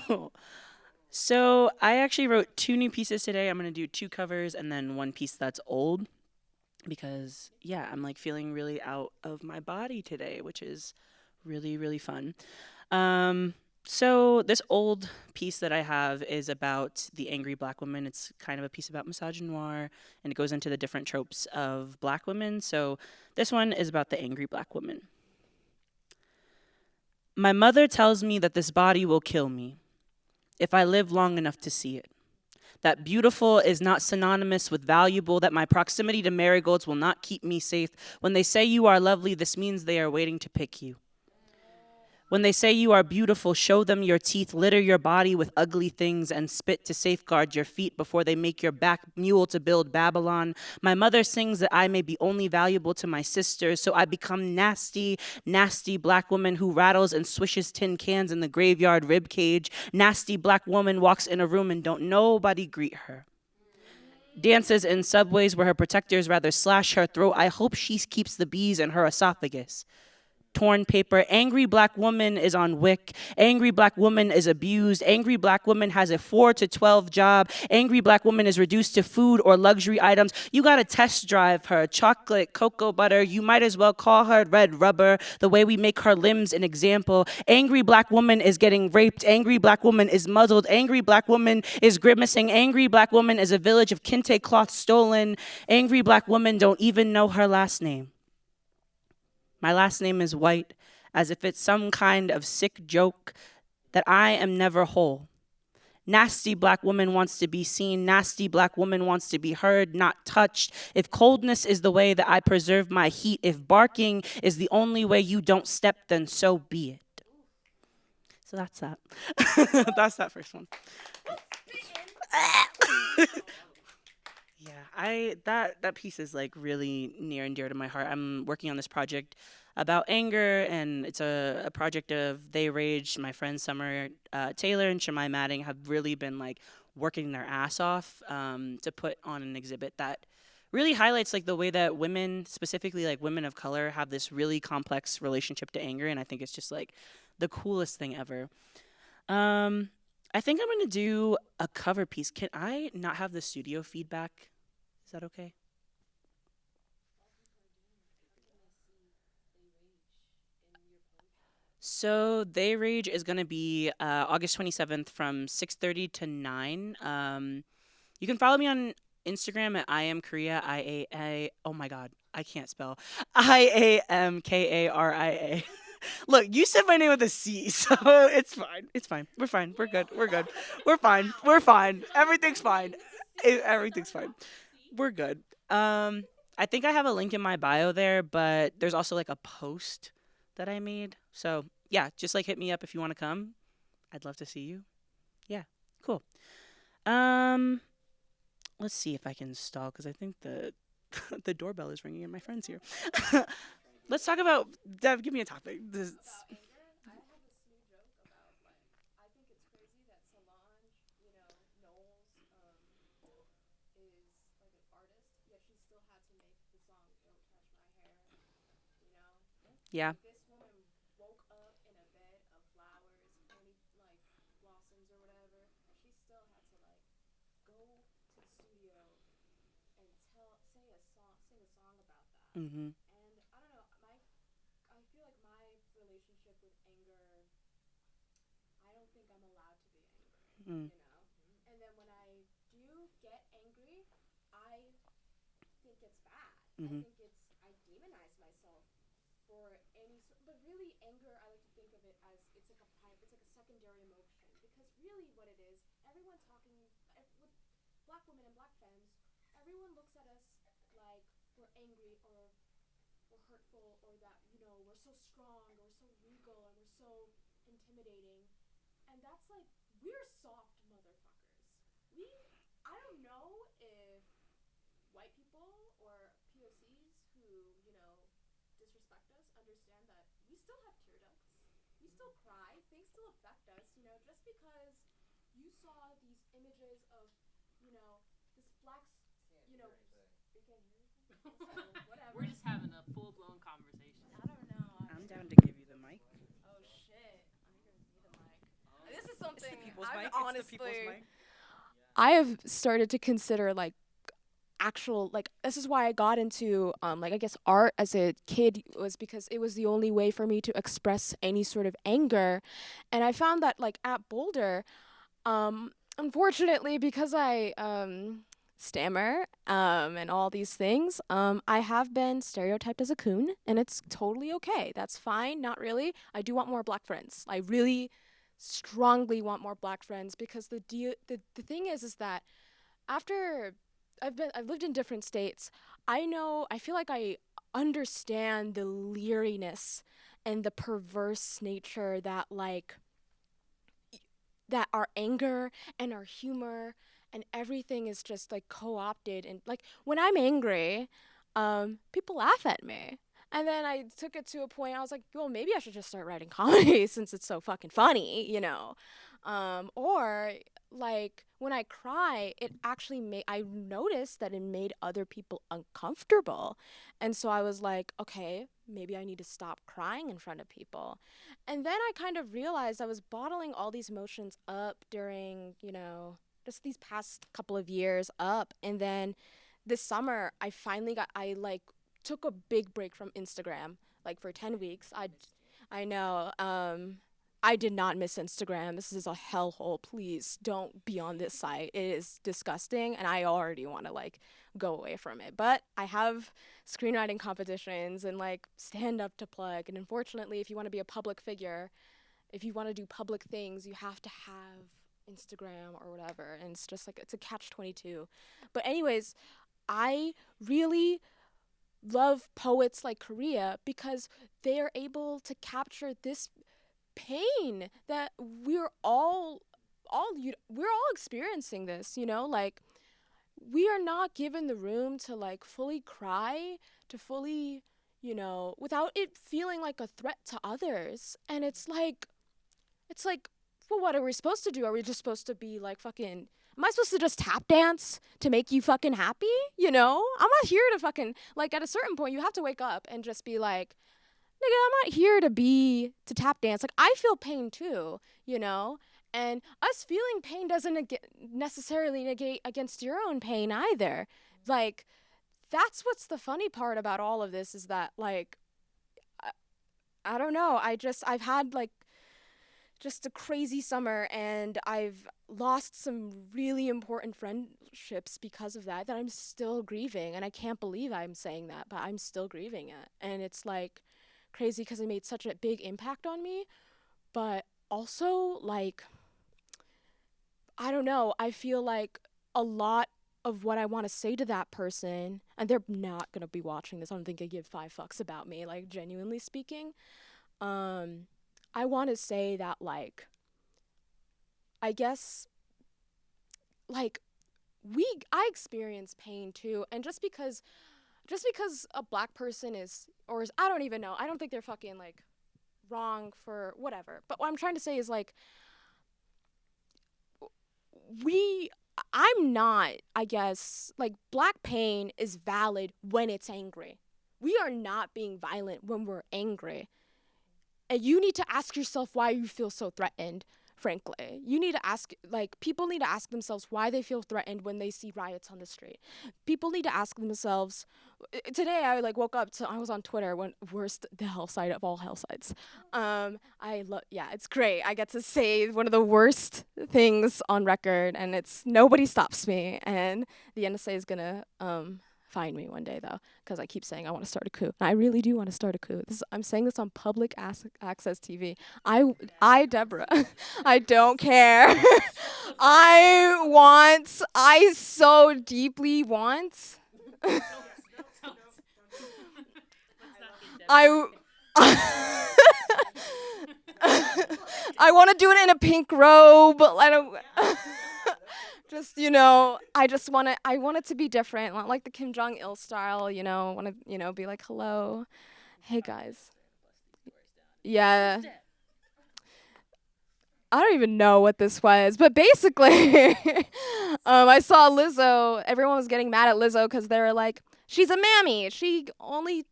Cool. So I actually wrote 2 new pieces today. I'm gonna do 2 covers and then 1 piece that's old because yeah, I'm like feeling really out of my body today, which is really fun. So this old piece that I have is about the angry black woman. It's kind of a piece about misogynoir, and it goes into the different tropes of black women. So this one is about the angry black woman. My mother tells me that this body will kill me if I live long enough to see it. That beautiful is not synonymous with valuable, that my proximity to marigolds will not keep me safe. When they say you are lovely, this means they are waiting to pick you. When they say you are beautiful, show them your teeth, litter your body with ugly things, and spit to safeguard your feet before they make your back mule to build Babylon. My mother sings that I may be only valuable to my sisters, so I become nasty, nasty black woman who rattles and swishes tin cans in the graveyard rib cage. Nasty black woman walks in a room and don't nobody greet her. Dances in subways where her protectors rather slash her throat. I hope she keeps the bees in her esophagus. Torn paper. Angry black woman is on WIC. Angry black woman is abused. Angry black woman has a 4 to 12 job. Angry black woman is reduced to food or luxury items. You gotta test drive her. Chocolate, cocoa butter. You might as well call her red rubber. The way we make her limbs an example. Angry black woman is getting raped. Angry black woman is muzzled. Angry black woman is grimacing. Angry black woman is a village of kente cloth stolen. Angry black woman don't even know her last name. My last name is White, as if it's some kind of sick joke that I am never whole. Nasty black woman wants to be seen. Nasty black woman wants to be heard, not touched. If coldness is the way that I preserve my heat, if barking is the only way you don't step, then so be it. So that's that. That's that first one. Yeah, that piece is like really near and dear to my heart. I'm working on this project about anger, and it's a project of They Rage. My friends Summer Taylor and Shemai Madding have really been like working their ass off to put on an exhibit that really highlights like the way that women, specifically like women of color, have this really complex relationship to anger, and I think it's just like the coolest thing ever. I think I'm gonna do a cover piece. Can I not have the studio feedback? Is that okay? So They Rage is gonna be August 27th from 6:30 to 9. You can follow me on Instagram at I am Korea IAA. Oh my God, I can't spell. IAMKARIA. Look, you said my name with a C, so it's fine. It's fine. We're fine. We're good. We're good. We're fine. We're fine. Everything's fine. Everything's fine. We're good. I think I have a link in my bio there, but there's also like a post that I made. So yeah, just like hit me up if you want to come. I'd love to see you. Yeah, cool. Let's see if I can stall because I think the the doorbell is ringing and my friend's here. Let's talk about Dev. Give me a topic. This. Yeah. Mm-hmm. Mm. Mm-hmm.
so strong, or we're so regal, and we're so intimidating. And that's like, we're soft motherfuckers. I don't know if white people or POCs who, disrespect us understand that we still have tear ducts. We still cry. Things still affect us, just because you saw these images of, this black, you can't hear anything? Whatever.
We're just having a full-blown conversation.
I don't know.
I'm down to give you the mic.
Oh shit! I'm gonna need a mic. This is something
It's the people's
I've
mic.
honestly.
It's the people's mic.
I have started to consider like actual like this is why I got into like I guess art as a kid was because it was the only way for me to express any sort of anger, and I found that like at Boulder, unfortunately because I stammer and all these things, I have been stereotyped as a coon, and it's totally okay. That's fine. Not really. I do want more black friends. I really strongly want more black friends because the thing is that after I've lived in different states, I feel like I understand the leeriness and the perverse nature that like that our anger and our humor and everything is just like co-opted, and like when I'm angry, people laugh at me. And then I took it to a point, I was like, well, maybe I should just start writing comedy since it's so fucking funny, Or, like, when I cry, it actually I noticed that it made other people uncomfortable. And so I was like, okay, maybe I need to stop crying in front of people. And then I kind of realized I was bottling all these emotions up during, just these past couple of years up. And then this summer, I took a big break from Instagram, like for 10 weeks. I know. I did not miss Instagram. This is a hellhole. Please don't be on this site. It is disgusting, and I already want to like go away from it. But I have screenwriting competitions and like stand up to plug. And unfortunately, if you want to be a public figure, if you want to do public things, you have to have Instagram or whatever. And it's just like it's a catch-22. But anyways, I really love poets like Korea because they are able to capture this pain that we're all experiencing this, like we are not given the room to like fully cry, to fully, without it feeling like a threat to others. And it's like well, what are we supposed to do? Are we just supposed to be like fucking am I supposed to just tap dance to make you fucking happy? I'm not here to fucking, like, at a certain point, you have to wake up and just be like, nigga, I'm not here to tap dance. Like, I feel pain too, And us feeling pain doesn't necessarily negate against your own pain either. Like, that's what's the funny part about all of this is that, like, I don't know. I've had, like, just a crazy summer, and I've lost some really important friendships because of that I'm still grieving, and I can't believe I'm saying that, but I'm still grieving it. And it's like crazy because it made such a big impact on me, but also like I don't know, I feel like a lot of what I want to say to that person, and they're not going to be watching this, I don't think they give 5 fucks about me, like genuinely speaking, I want to say that, like, I guess, like, I experience pain too, and just because a black person I don't even know, I don't think they're fucking, like, wrong for whatever, but what I'm trying to say is, like, I'm not, I guess, like, black pain is valid when it's angry. We are not being violent when we're angry. And you need to ask yourself why you feel so threatened, frankly. You need to ask, like, people need to ask themselves why they feel threatened when they see riots on the street. People need to ask themselves, today I, like, woke up I was on Twitter, when worst, the hell site of all hell sites. It's great. I get to say one of the worst things on record, and nobody stops me, and the NSA is gonna, find me one day, though, because I keep saying I want to start a coup. And I really do want to start a coup. I'm saying this on public access TV. Deborah, I don't care. I so deeply want. I I want to do it in a pink robe. I don't. Just I want it to be different, not like the Kim Jong Il style. Want to be like, hello, hey guys. Yeah. I don't even know what this was, but basically, I saw Lizzo. Everyone was getting mad at Lizzo because they were like, she's a mammy. I'm like,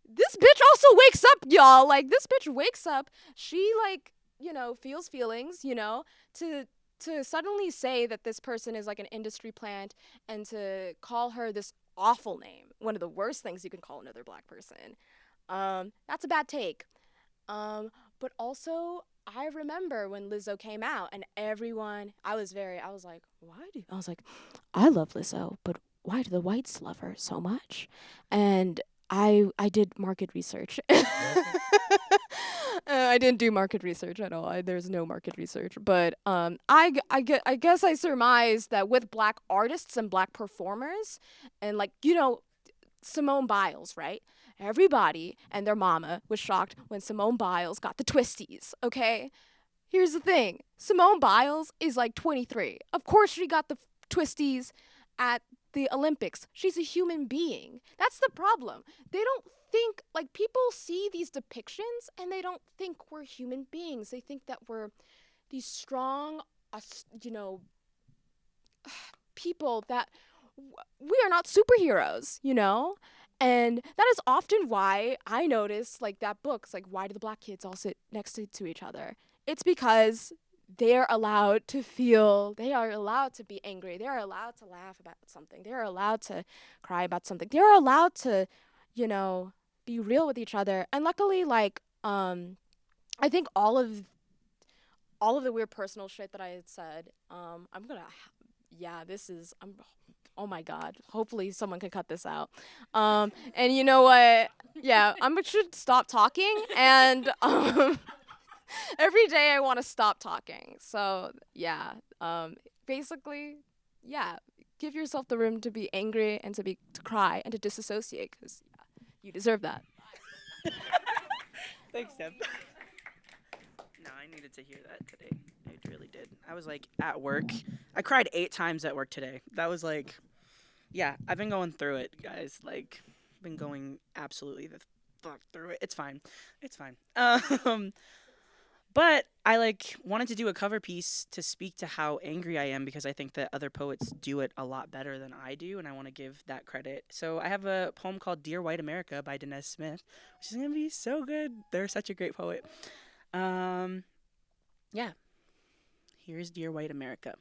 this bitch also wakes up, y'all. Like, this bitch wakes up. She, feels feelings, to suddenly say that this person is like an industry plant and to call her this awful name, one of the worst things you can call another black person. That's a bad take. But also, I remember when Lizzo came out and everyone, I was like, I love Lizzo, but why do the whites love her so much? And I did market research. I didn't do market research at all. There's no market research. But I guess I surmised that with black artists and black performers and Simone Biles, right? Everybody and their mama was shocked when Simone Biles got the twisties, okay? Here's the thing. Simone Biles is like 23. Of course she got the twisties at the Olympics. She's a human being. That's the problem. They don't think, people see these depictions and they don't think we're human beings. They think that we're these strong, people that we are not superheroes, And that is often why I notice, that book's why do the black kids all sit next to each other? It's because they're allowed to feel, they are allowed to be angry, they're allowed to laugh about something, they're allowed to cry about something, they're allowed to, be real with each other. And luckily, I think all of the weird personal shit that I had said, oh my God, hopefully someone can cut this out. And you know what? Yeah, I should stop talking. And every day I want to stop talking. So yeah, basically, yeah, give yourself the room to be angry and to cry and to disassociate because you deserve that.
Thanks, Deb. No, I needed to hear that today. I really did. I was at work. I cried 8 times at work today. That was yeah, I've been going through it, guys. Been going absolutely the fuck through it. It's fine. It's fine. But I wanted to do a cover piece to speak to how angry I am because I think that other poets do it a lot better than I do, and I want to give that credit. So I have a poem called Dear White America by Dinesh Smith, which is going to be so good. They're such a great poet. Yeah. Here's Dear White America.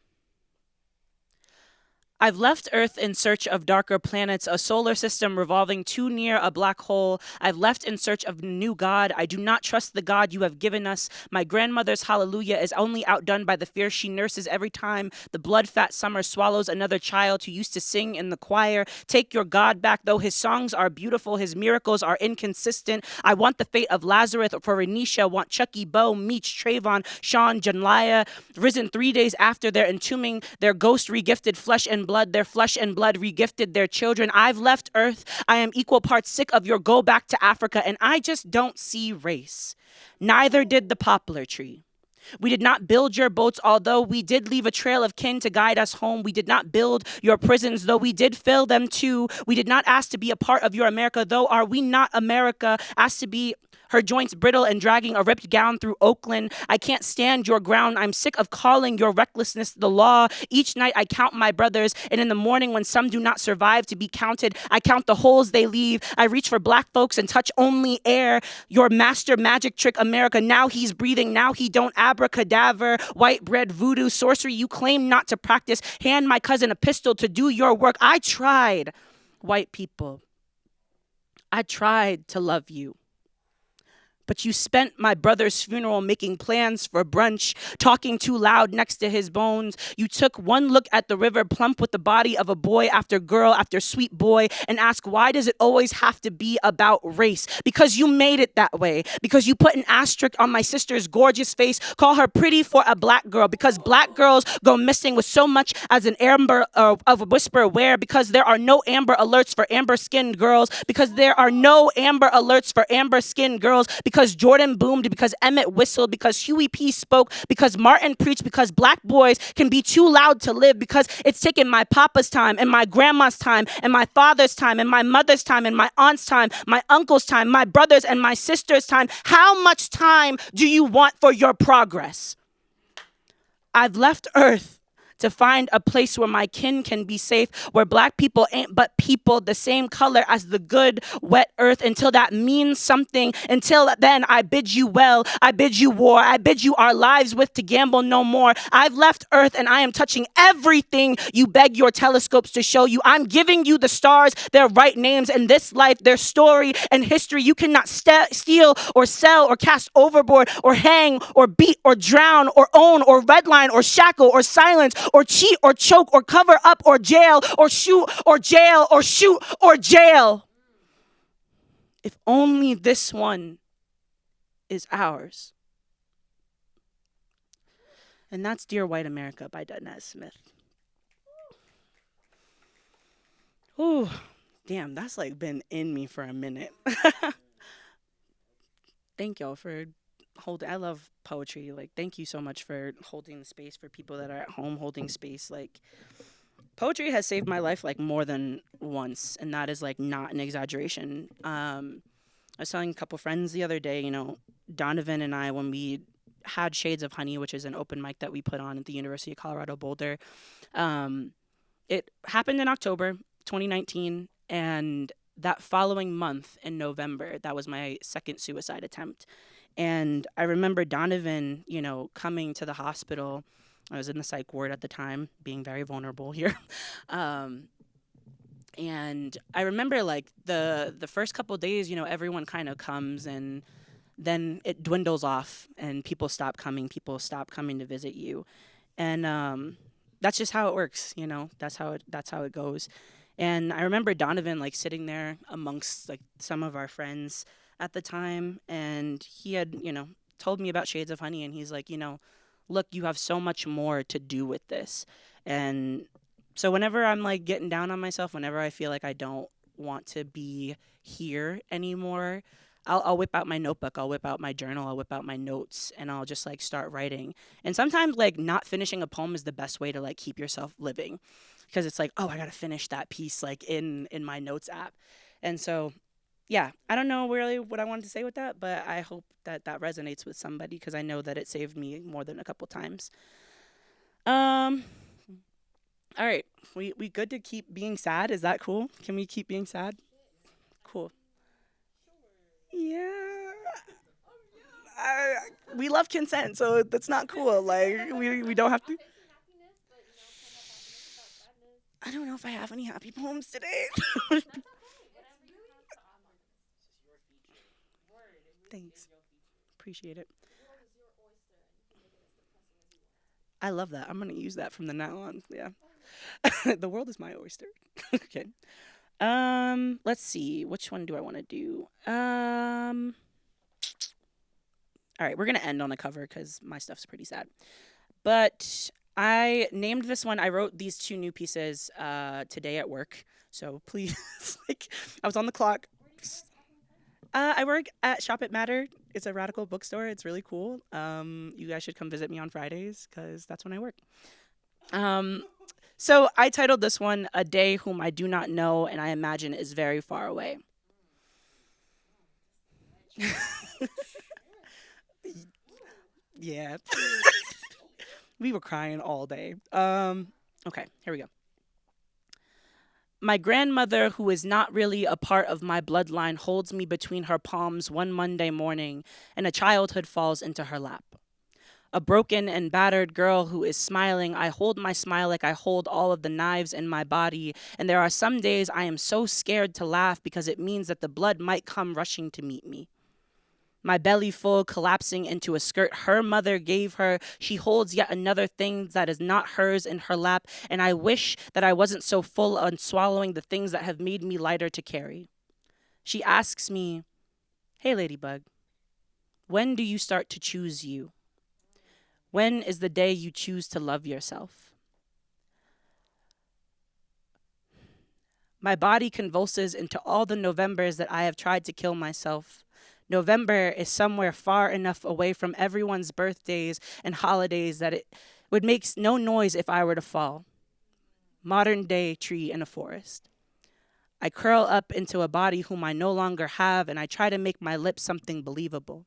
I've left Earth in search of darker planets, a solar system revolving too near a black hole. I've left in search of a new God. I do not trust the God you have given us. My grandmother's hallelujah is only outdone by the fear she nurses every time the blood-fat summer swallows another child who used to sing in the choir. Take your God back, though his songs are beautiful, his miracles are inconsistent. I want the fate of Lazarus for Renisha, want Chucky, Bo, Meech, Trayvon, Sean, Janlaya, risen 3 days after their entombing, their ghost regifted flesh and blood, their flesh and blood regifted their children. I've left Earth. I am equal parts sick of your go back to Africa, and I just don't see race. Neither did the poplar tree. We did not build your boats, although we did leave a trail of kin to guide us home. We did not build your prisons, though we did fill them too. We did not ask to be a part of your America, though are we not America? Asked to be her joints brittle and dragging a ripped gown through Oakland. I can't stand your ground. I'm sick of calling your recklessness the law. Each night I count my brothers, and in the morning when some do not survive to be counted, I count the holes they leave. I reach for black folks and touch only air. Your master magic trick, America. Now he's breathing. Now he don't abracadabra. White bread voodoo sorcery you claim not to practice. Hand my cousin a pistol to do your work. I tried, white people. I tried to love you. But you spent my brother's funeral making plans for brunch, talking too loud next to his bones. You took one look at the river plump with the body of a boy after girl after sweet boy and asked, why does it always have to be about race? Because you made it that way. Because you put an asterisk on my sister's gorgeous face, call her pretty for a black girl. Because black girls go missing with so much as an amber of a whisper where. Because there are no amber alerts for amber-skinned girls. Because there are no amber alerts for amber-skinned girls. because Jordan boomed, because Emmett whistled, because Huey P spoke, because Martin preached, because black boys can be too loud to live, because it's taken my papa's time and my grandma's time and my father's time and my mother's time and my aunt's time, my uncle's time, my brother's and my sister's time. How much time do you want for your progress? I've left Earth to find a place where my kin can be safe, where black people ain't but people the same color as the good, wet earth. Until that means something, until then, I bid you well, I bid you war, I bid you our lives with to gamble no more. I've left Earth and I am touching everything you beg your telescopes to show you. I'm giving you the stars, their right names in this life, their story and history. You cannot steal or sell or cast overboard or hang or beat or drown or own or redline or shackle or silence or cheat or choke or cover up or jail or shoot or jail or shoot or jail. If only this one is ours. And that's Dear White America by Denez Smith. Ooh, damn, that's like been in me for a minute. Thank y'all for holding. I love poetry. Like, thank you so much for holding the space for people that are at home, holding space. Like, poetry has saved my life like more than once, and that is like not an exaggeration. I was telling a couple friends the other day, you know, Donovan and I, when we had Shades of Honey, which is an open mic that we put on at the University of Colorado Boulder, it happened in October 2019, and that following month in November, that was my second suicide attempt. And I remember Donovan, you know, coming to the hospital. I was in the psych ward at the time, being very vulnerable here. And I remember like the first couple of days, you know, everyone kind of comes and then it dwindles off and people stop coming to visit you. And that's just how it works, you know. That's how it goes. And I remember Donovan like sitting there amongst like some of our friends at the time, and he had, you know, told me about Shades of Honey, and he's like, you know, look, you have so much more to do with this. And so whenever I'm like getting down on myself, whenever I feel like I don't want to be here anymore, I'll whip out my notebook, I'll whip out my journal, I'll whip out my notes, and I'll just like start writing. And sometimes like not finishing a poem is the best way to like keep yourself living, because it's like, oh, I gotta finish that piece like in my notes app. And so yeah, I don't know really what I wanted to say with that, but I hope that that resonates with somebody, because I know that it saved me more than a couple times. All right, we good to keep being sad? Is that cool? Can we keep being sad? Cool. Yeah. We love consent, so that's not cool. Like we don't have to. I don't know if I have any happy poems today. Thanks. Appreciate it. I love that. I'm going to use that from the now on. Yeah. The world is my oyster. Okay. Let's see. Which one do I want to do? All right, we're going to end on a cover because my stuff's pretty sad. But I named this one. I wrote these two new pieces today at work. So please, like, I was on the clock. I work at Shop It Matter. It's a radical bookstore. It's really cool. You guys should come visit me on Fridays because that's when I work. So I titled this one, A Day Whom I Do Not Know and I Imagine Is Very Far Away. Yeah. We were crying all day. Okay, here we go. My grandmother, who is not really a part of my bloodline, holds me between her palms one Monday morning, and a childhood falls into her lap. A broken and battered girl who is smiling, I hold my smile like I hold all of the knives in my body, and there are some days I am so scared to laugh because it means that the blood might come rushing to meet me. My belly full, collapsing into a skirt her mother gave her. She holds yet another thing that is not hers in her lap, and I wish that I wasn't so full on swallowing the things that have made me lighter to carry. She asks me, "Hey, Ladybug, when do you start to choose you? When is the day you choose to love yourself?" My body convulses into all the Novembers that I have tried to kill myself. November is somewhere far enough away from everyone's birthdays and holidays that it would make no noise if I were to fall. Modern day tree in a forest. I curl up into a body whom I no longer have, and I try to make my lips something believable.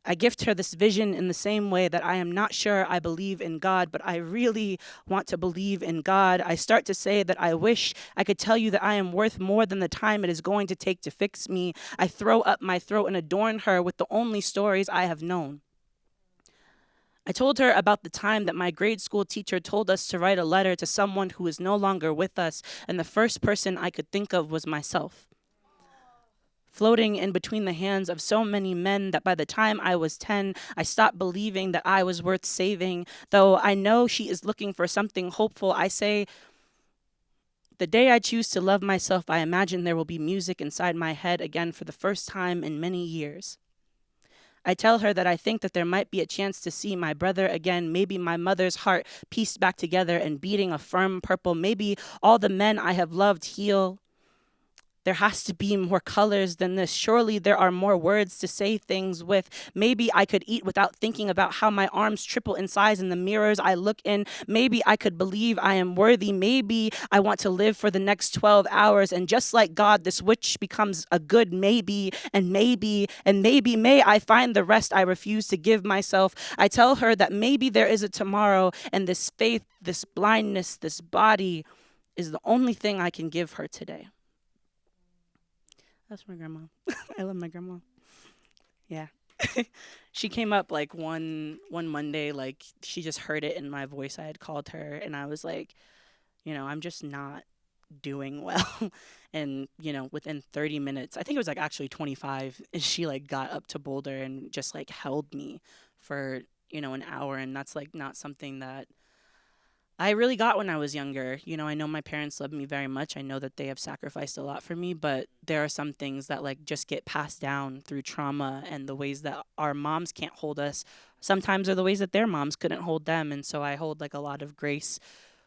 I gift her this vision in the same way that I am not sure I believe in God, but I really want to believe in God. I start to say that I wish I could tell you that I am worth more than the time it is going to take to fix me. I throw up my throat and adorn her with the only stories I have known. I told her about the time that my grade school teacher told us to write a letter to someone who is no longer with us, and the first person I could think of was myself. Floating in between the hands of so many men that by the time I was 10, I stopped believing that I was worth saving. Though I know she is looking for something hopeful, I say, the day I choose to love myself, I imagine there will be music inside my head again for the first time in many years. I tell her that I think that there might be a chance to see my brother again, maybe my mother's heart pieced back together and beating a firm purple, maybe all the men I have loved heal. There has to be more colors than this. Surely there are more words to say things with. Maybe I could eat without thinking about how my arms triple in size in the mirrors I look in. Maybe I could believe I am worthy. Maybe I want to live for the next 12 hours. And just like God, this wish becomes a good maybe, and maybe, and maybe may I find the rest I refuse to give myself. I tell her that maybe there is a tomorrow, and this faith, this blindness, this body is the only thing I can give her today. That's my grandma. I love my grandma. Yeah. She came up like one Monday, like she just heard it in my voice. I had called her and I was like, I'm just not doing well. And, within 30 minutes, I think it was like actually 25, she like got up to Boulder and just like held me for, an hour. And that's like not something that I really got when I was younger. I know my parents love me very much. I know that they have sacrificed a lot for me, but there are some things that like just get passed down through trauma, and the ways that our moms can't hold us sometimes are the ways that their moms couldn't hold them. And so I hold like a lot of grace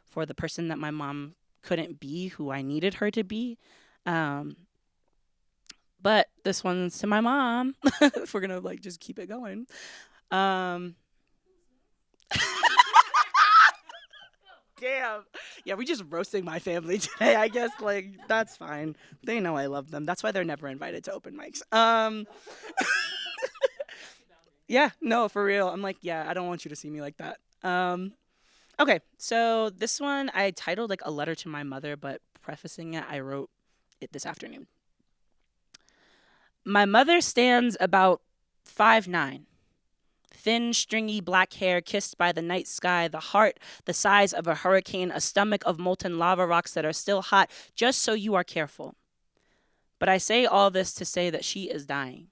for the person that my mom couldn't be, who I needed her to be. But this one's to my mom, if we're gonna like just keep it going. Damn. Yeah, we just roasting my family today. I guess like that's fine. They know I love them. That's why they're never invited to open mics. Yeah, no, for real. I'm like, yeah, I don't want you to see me like that. Okay, so this one I titled like a letter to my mother, but prefacing it, I wrote it this afternoon. My mother stands about 5'9". Thin, stringy black hair kissed by the night sky, the heart the size of a hurricane, a stomach of molten lava rocks that are still hot, just so you are careful. But I say all this to say that she is dying.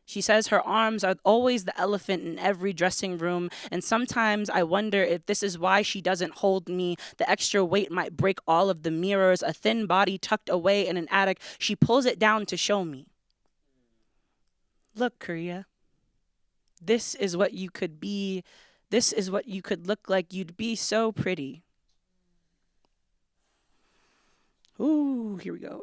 She says her arms are always the elephant in every dressing room, and sometimes I wonder if this is why she doesn't hold me. The extra weight might break all of the mirrors, a thin body tucked away in an attic. She pulls it down to show me. Look, Korea. This is what you could be. This is what you could look like. You'd be so pretty. Ooh, here we go.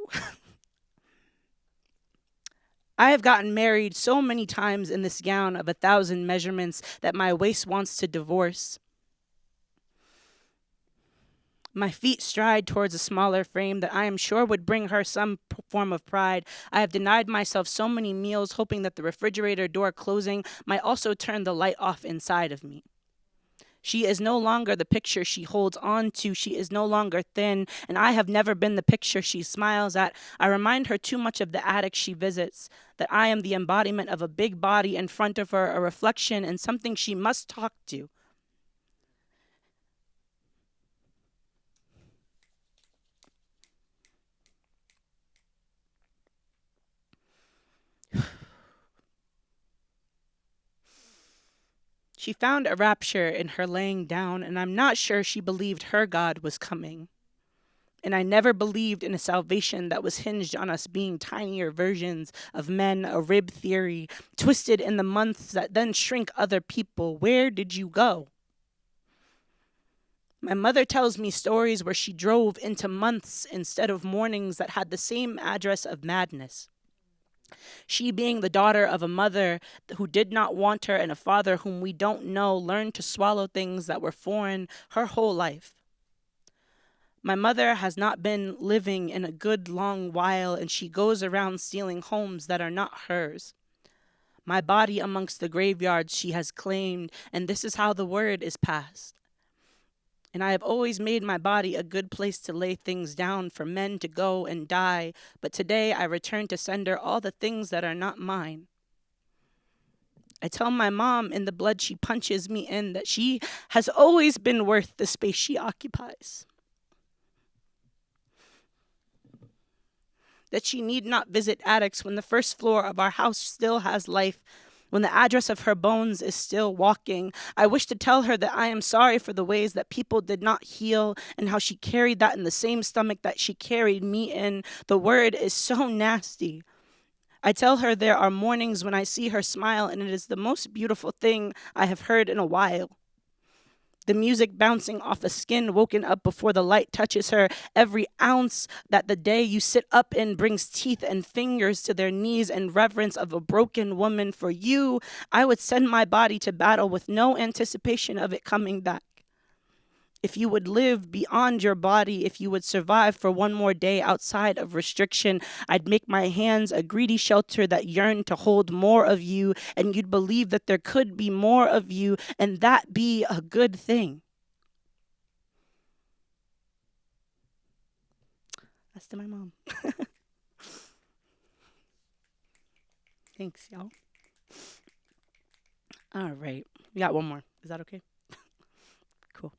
I have gotten married so many times in this gown of 1,000 measurements that my waist wants to divorce. My feet stride towards a smaller frame that I am sure would bring her some form of pride. I have denied myself so many meals, hoping that the refrigerator door closing might also turn the light off inside of me. She is no longer the picture she holds on to. She is no longer thin, and I have never been the picture she smiles at. I remind her too much of the attic she visits, that I am the embodiment of a big body in front of her, a reflection and something she must talk to. She found a rapture in her laying down, and I'm not sure she believed her God was coming. And I never believed in a salvation that was hinged on us being tinier versions of men, a rib theory, twisted in the months that then shrink other people. Where did you go? My mother tells me stories where she drove into months instead of mornings that had the same address of madness. She, being the daughter of a mother who did not want her and a father whom we don't know, learned to swallow things that were foreign her whole life. My mother has not been living in a good long while, and she goes around stealing homes that are not hers. My body amongst the graveyards she has claimed, and this is how the word is passed. And I have always made my body a good place to lay things down for men to go and die, but today I return to send her all the things that are not mine. I tell my mom in the blood she punches me in that she has always been worth the space she occupies. That she need not visit attics when the first floor of our house still has life, when the address of her bones is still walking. I wish to tell her that I am sorry for the ways that people did not heal and how she carried that in the same stomach that she carried me in. The word is so nasty. I tell her there are mornings when I see her smile, and it is the most beautiful thing I have heard in a while. The music bouncing off a skin woken up before the light touches her. Every ounce that the day you sit up in brings teeth and fingers to their knees in reverence of a broken woman. For you, I would send my body to battle with no anticipation of it coming back. If you would live beyond your body, if you would survive for one more day outside of restriction, I'd make my hands a greedy shelter that yearned to hold more of you, and you'd believe that there could be more of you, and that be a good thing. That's to my mom. Thanks, y'all. All right. We got one more. Is that okay? Cool.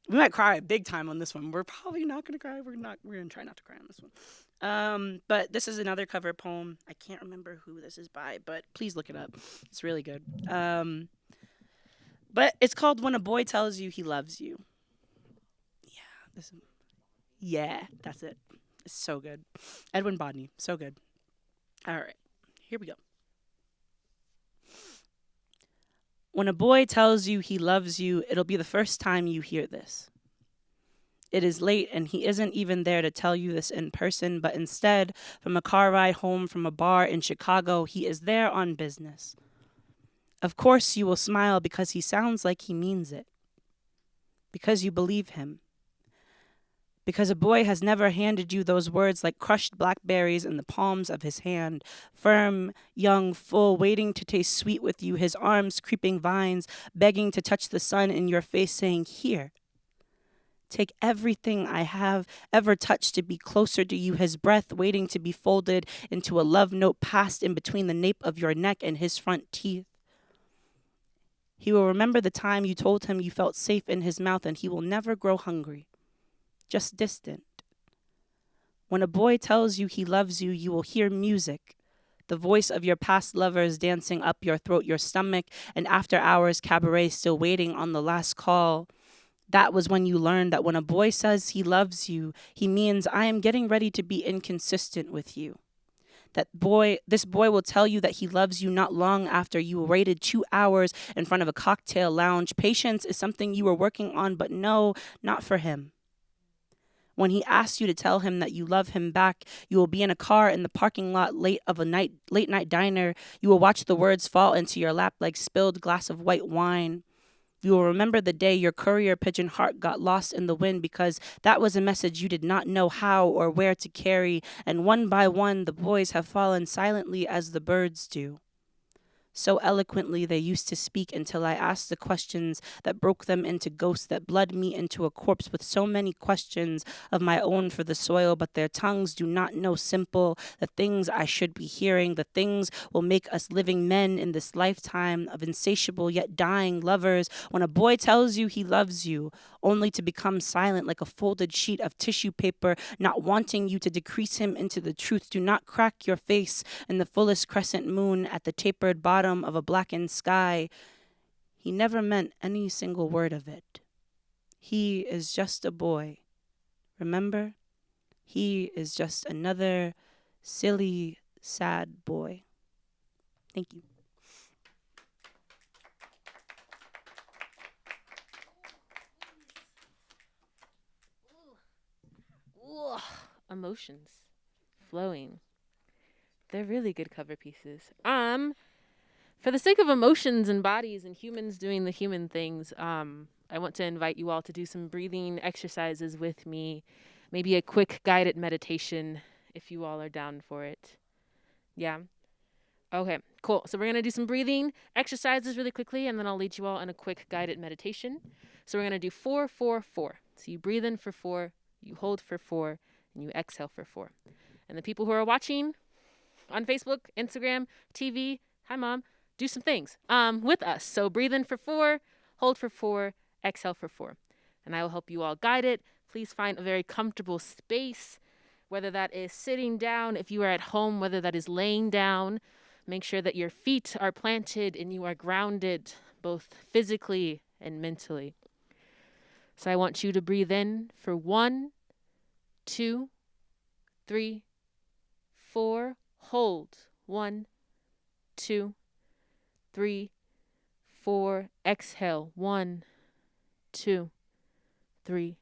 We might cry big time on this one. We're probably not gonna cry. We're gonna try not to cry on this one. But this is another cover poem. I can't remember who this is by, but please look it up. It's really good. But it's called When a Boy Tells You He Loves You. Yeah, that's it. It's so good. Edwin Bodney, so good. All right, here we go. When a boy tells you he loves you, it'll be the first time you hear this. It is late, and he isn't even there to tell you this in person, but instead, from a car ride home from a bar in Chicago, he is there on business. Of course, you will smile because he sounds like he means it. Because you believe him. Because a boy has never handed you those words like crushed blackberries in the palms of his hand, firm, young, full, waiting to taste sweet with you, his arms creeping vines, begging to touch the sun in your face, saying, here, take everything I have ever touched to be closer to you, his breath waiting to be folded into a love note passed in between the nape of your neck and his front teeth. He will remember the time you told him you felt safe in his mouth, and he will never grow hungry. Just distant. When a boy tells you he loves you, you will hear music, the voice of your past lovers dancing up your throat, your stomach, and after hours cabaret still waiting on the last call. That was when you learned that when a boy says he loves you, he means I am getting ready to be inconsistent with you. This boy will tell you that he loves you not long after you waited 2 hours in front of a cocktail lounge. Patience is something you were working on, but no, not for him. When he asks you to tell him that you love him back, you will be in a car in the parking lot late night diner. You will watch the words fall into your lap like spilled glass of white wine. You will remember the day your courier pigeon heart got lost in the wind because that was a message you did not know how or where to carry, and one by one the boys have fallen silently as the birds do. So eloquently they used to speak until I asked the questions that broke them into ghosts, that bled me into a corpse with so many questions of my own for the soil, but their tongues do not know simple, the things I should be hearing, the things will make us living men in this lifetime of insatiable yet dying lovers. When a boy tells you he loves you, only to become silent like a folded sheet of tissue paper, not wanting you to decrease him into the truth, do not crack your face in the fullest crescent moon at the tapered bottom of a blackened sky. He never meant any single word of it. He is just a boy. Remember? He is just another silly, sad boy. Thank you.
Ooh, emotions flowing. They're really good cover pieces. For the sake of emotions and bodies and humans doing the human things, I want to invite you all to do some breathing exercises with me. Maybe a quick guided meditation if you all are down for it. Yeah? Okay, cool. So we're going to do some breathing exercises really quickly, and then I'll lead you all in a quick guided meditation. So we're going to do 4, 4, 4. So you breathe in for 4, you hold for 4, and you exhale for 4. And the people who are watching on Facebook, Instagram, TV, hi, Mom, do some things with us. So breathe in for 4, hold for 4, exhale for 4. And I will help you all guide it. Please find a very comfortable space, whether that is sitting down, if you are at home, whether that is laying down. Make sure that your feet are planted and you are grounded, both physically and mentally. So I want you to breathe in for 1, 2, 3, 4. Hold. 1, 2, 3, 4. Exhale. 1, 2, 3,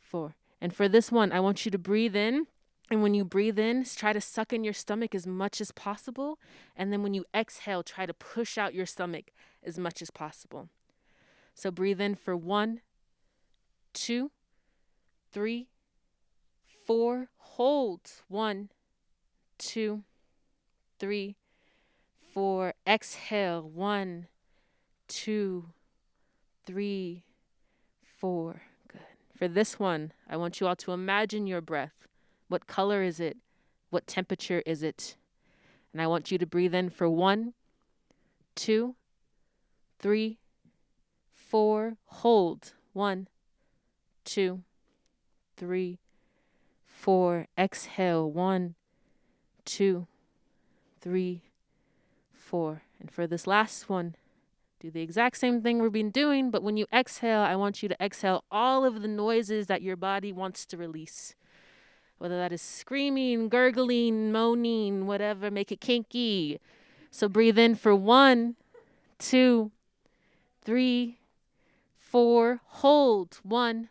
4. And for this one, I want you to breathe in. And when you breathe in, try to suck in your stomach as much as possible. And then when you exhale, try to push out your stomach as much as possible. So breathe in for 1, 2, 3, 4. Hold. 1, 2, 3, 4. Exhale. 1, 2, 3, 4. Good. For this one, I want you all to imagine your breath. What color is it? What temperature is it? And I want you to breathe in for 1, 2, 3, 4. Hold. 1, 2, 3, 4. Exhale. 1, 2, 3, 4. And for this last one, do the exact same thing we've been doing, but when you exhale, I want you to exhale all of the noises that your body wants to release. Whether that is screaming, gurgling, moaning, whatever, make it kinky. So breathe in for 1, 2, 3, 4. Hold. 1,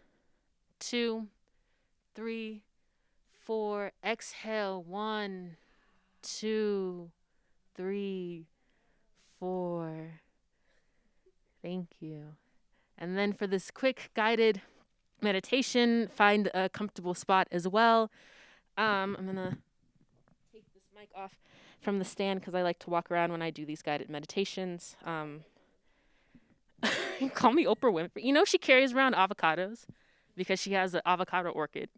2, 3, 4. Exhale. 1, 2, 3, 4. Thank you. And then for this quick guided meditation, find a comfortable spot as well. I'm going to take this mic off from the stand because I like to walk around when I do these guided meditations. Call me Oprah Winfrey. You know, she carries around avocados because she has an avocado orchard,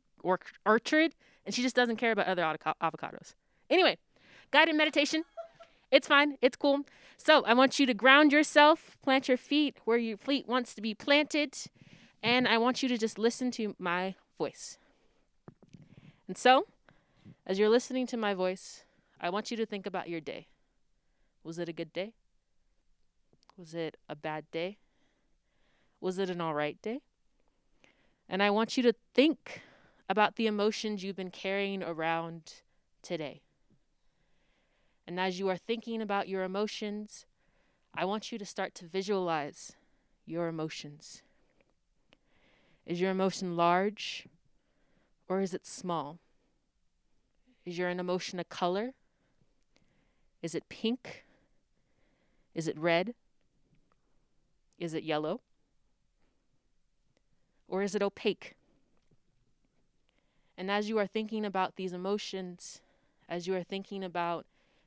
and she just doesn't care about other avocados. Anyway, guided meditation. It's fine. It's cool. So I want you to ground yourself, plant your feet where your feet wants to be planted, and I want you to just listen to my voice. And so, as you're listening to my voice, I want you to think about your day. Was it a good day? Was it a bad day? Was it an all right day? And I want you to think about the emotions you've been carrying around today. And as you are thinking about your emotions, I want you to start to visualize your emotions. Is your emotion large or is it small? Is your emotion a color? Is it pink? Is it red? Is it yellow? Or is it opaque? And as you are thinking about these emotions, as you are thinking about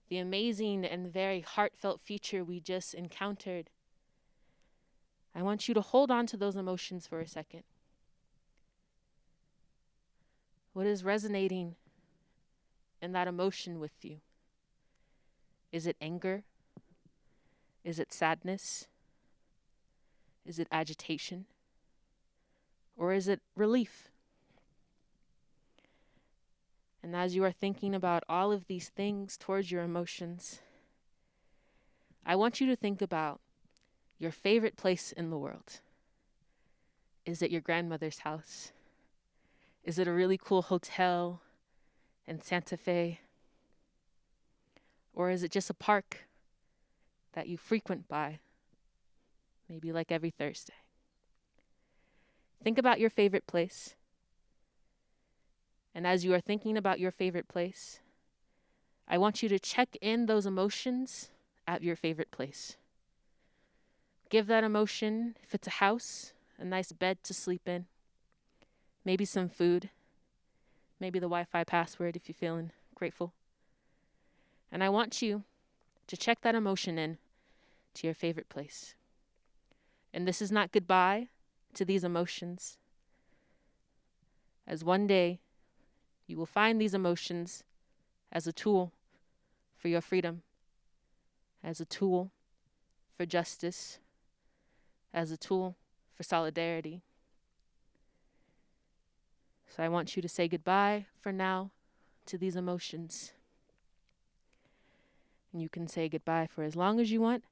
the amazing and very heartfelt feature we just encountered, I want you to hold on to those emotions for a second. What is resonating in that emotion with you? Is it anger? Is it sadness? Is it agitation? Or is it relief? And as you are thinking about all of these things towards your emotions, I want you to think about your favorite place in the world. Is it your grandmother's house? Is it a really cool hotel in Santa Fe? Or is it just a park that you frequent by, maybe like every Thursday? Think about your favorite place. And as you are thinking about your favorite place, I want you to check in those emotions at your favorite place. Give that emotion, if it's a house, a nice bed to sleep in, maybe some food, maybe the Wi-Fi password if you're feeling grateful. And I want you to check that emotion in to your favorite place. And this is not goodbye to these emotions, as one day you will find these emotions as a tool for your freedom, as a tool for justice, as a tool for solidarity. So I want you to say goodbye for now to these emotions. And you can say goodbye for as long as you want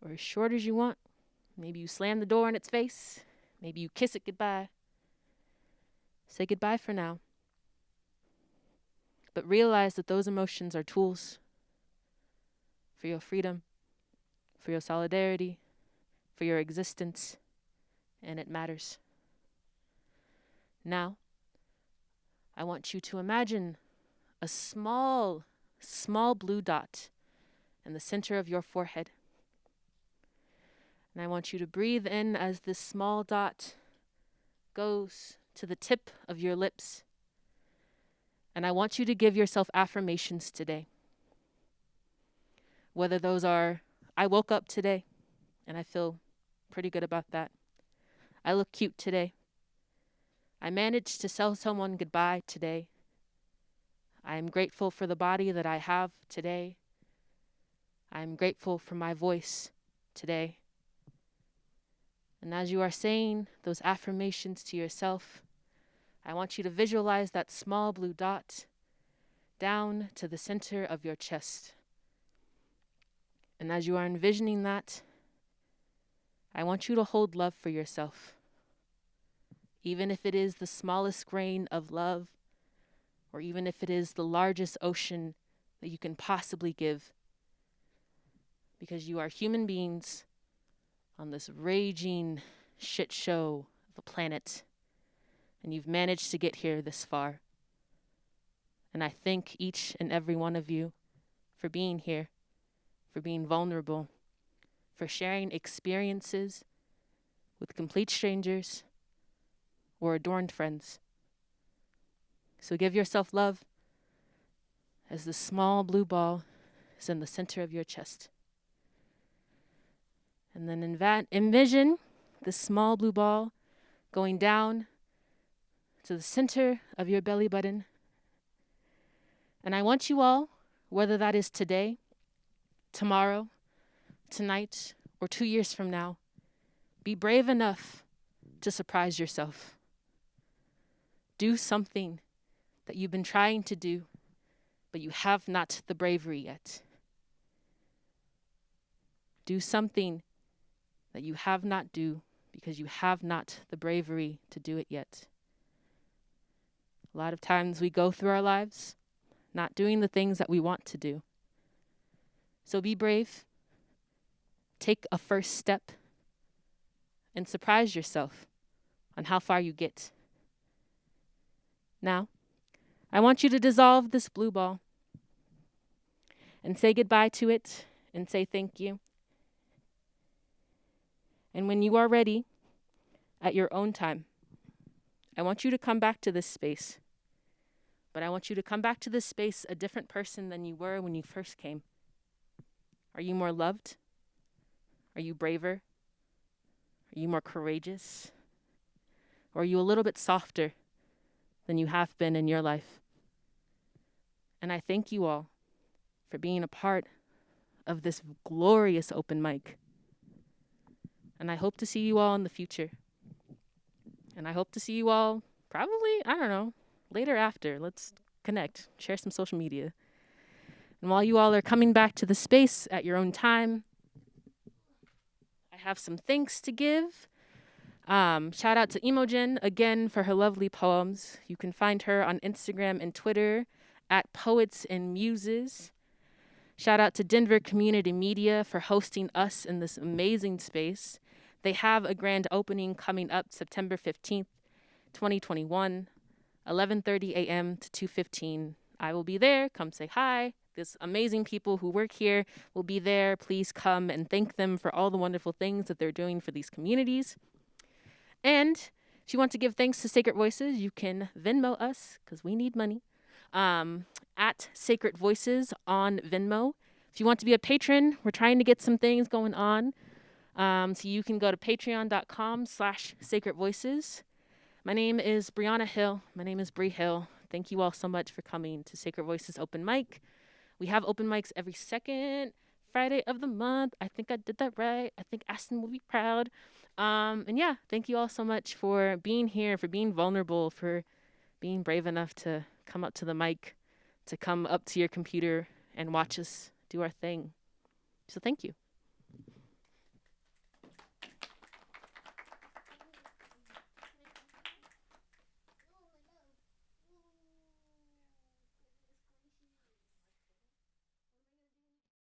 or as short as you want. Maybe you slam the door in its face. Maybe you kiss it goodbye. Say goodbye for now. But realize that those emotions are tools for your freedom, for your solidarity, for your existence, and it matters. Now, I want you to imagine a small blue dot in the center of your forehead. And I want you to breathe in as this small dot goes to the tip of your lips. And I want you to give yourself affirmations today. Whether those are, I woke up today and I feel pretty good about that. I look cute today. I managed to tell someone goodbye today. I am grateful for the body that I have today. I am grateful for my voice today. And as you are saying those affirmations to yourself, I want you to visualize that small blue dot down to the center of your chest. And as you are envisioning that, I want you to hold love for yourself. Even if it is the smallest grain of love, or even if it is the largest ocean that you can possibly give. Because you are human beings on this raging shit show of a planet, and you've managed to get here this far. And I thank each and every one of you for being here, for being vulnerable, for sharing experiences with complete strangers or adorned friends. So give yourself love as the small blue ball is in the center of your chest. And then envision the small blue ball going down to the center of your belly button. And I want you all, whether that is today, tomorrow, tonight, or 2 years from now, be brave enough to surprise yourself. Do something that you've been trying to do, but you have not the bravery yet. Do something that you have not do because you have not the bravery to do it yet. A lot of times we go through our lives not doing the things that we want to do. So be brave, take a first step, and surprise yourself on how far you get. Now, I want you to dissolve this blue ball and say goodbye to it and say thank you. And when you are ready, at your own time, I want you to come back to this space. But I want you to come back to this space a different person than you were when you first came. Are you more loved? Are you braver? Are you more courageous? Or are you a little bit softer than you have been in your life? And I thank you all for being a part of this glorious open mic. And I hope to see you all in the future. And I hope to see you all probably, I don't know, later after. Let's connect, share some social media. And while you all are coming back to the space at your own time, I have some thanks to give. Shout out to Imogen again for her lovely poems. You can find her on Instagram and Twitter at Poets and Muses. Shout out to Denver Community Media for hosting us in this amazing space. They have a grand opening coming up September 15th, 2021, 11:30 a.m. to 2:15. I will be there. Come say hi. This amazing people who work here will be there. Please come and thank them for all the wonderful things that they're doing for these communities. And if you want to give thanks to Sacred Voices, you can Venmo us, because we need money, at Sacred Voices on Venmo. If you want to be a patron, we're trying to get some things going on. So you can go to patreon.com/Sacred Voices. My name is Brianna Hill. My name is Bree Hill. Thank you all so much for coming to Sacred Voices Open Mic. We have open mics every second Friday of the month. I think I did that right. I think Aston will be proud. And yeah, thank you all so much for being here, for being vulnerable, for being brave enough to come up to the mic, to come up to your computer and watch us do our thing. So thank you.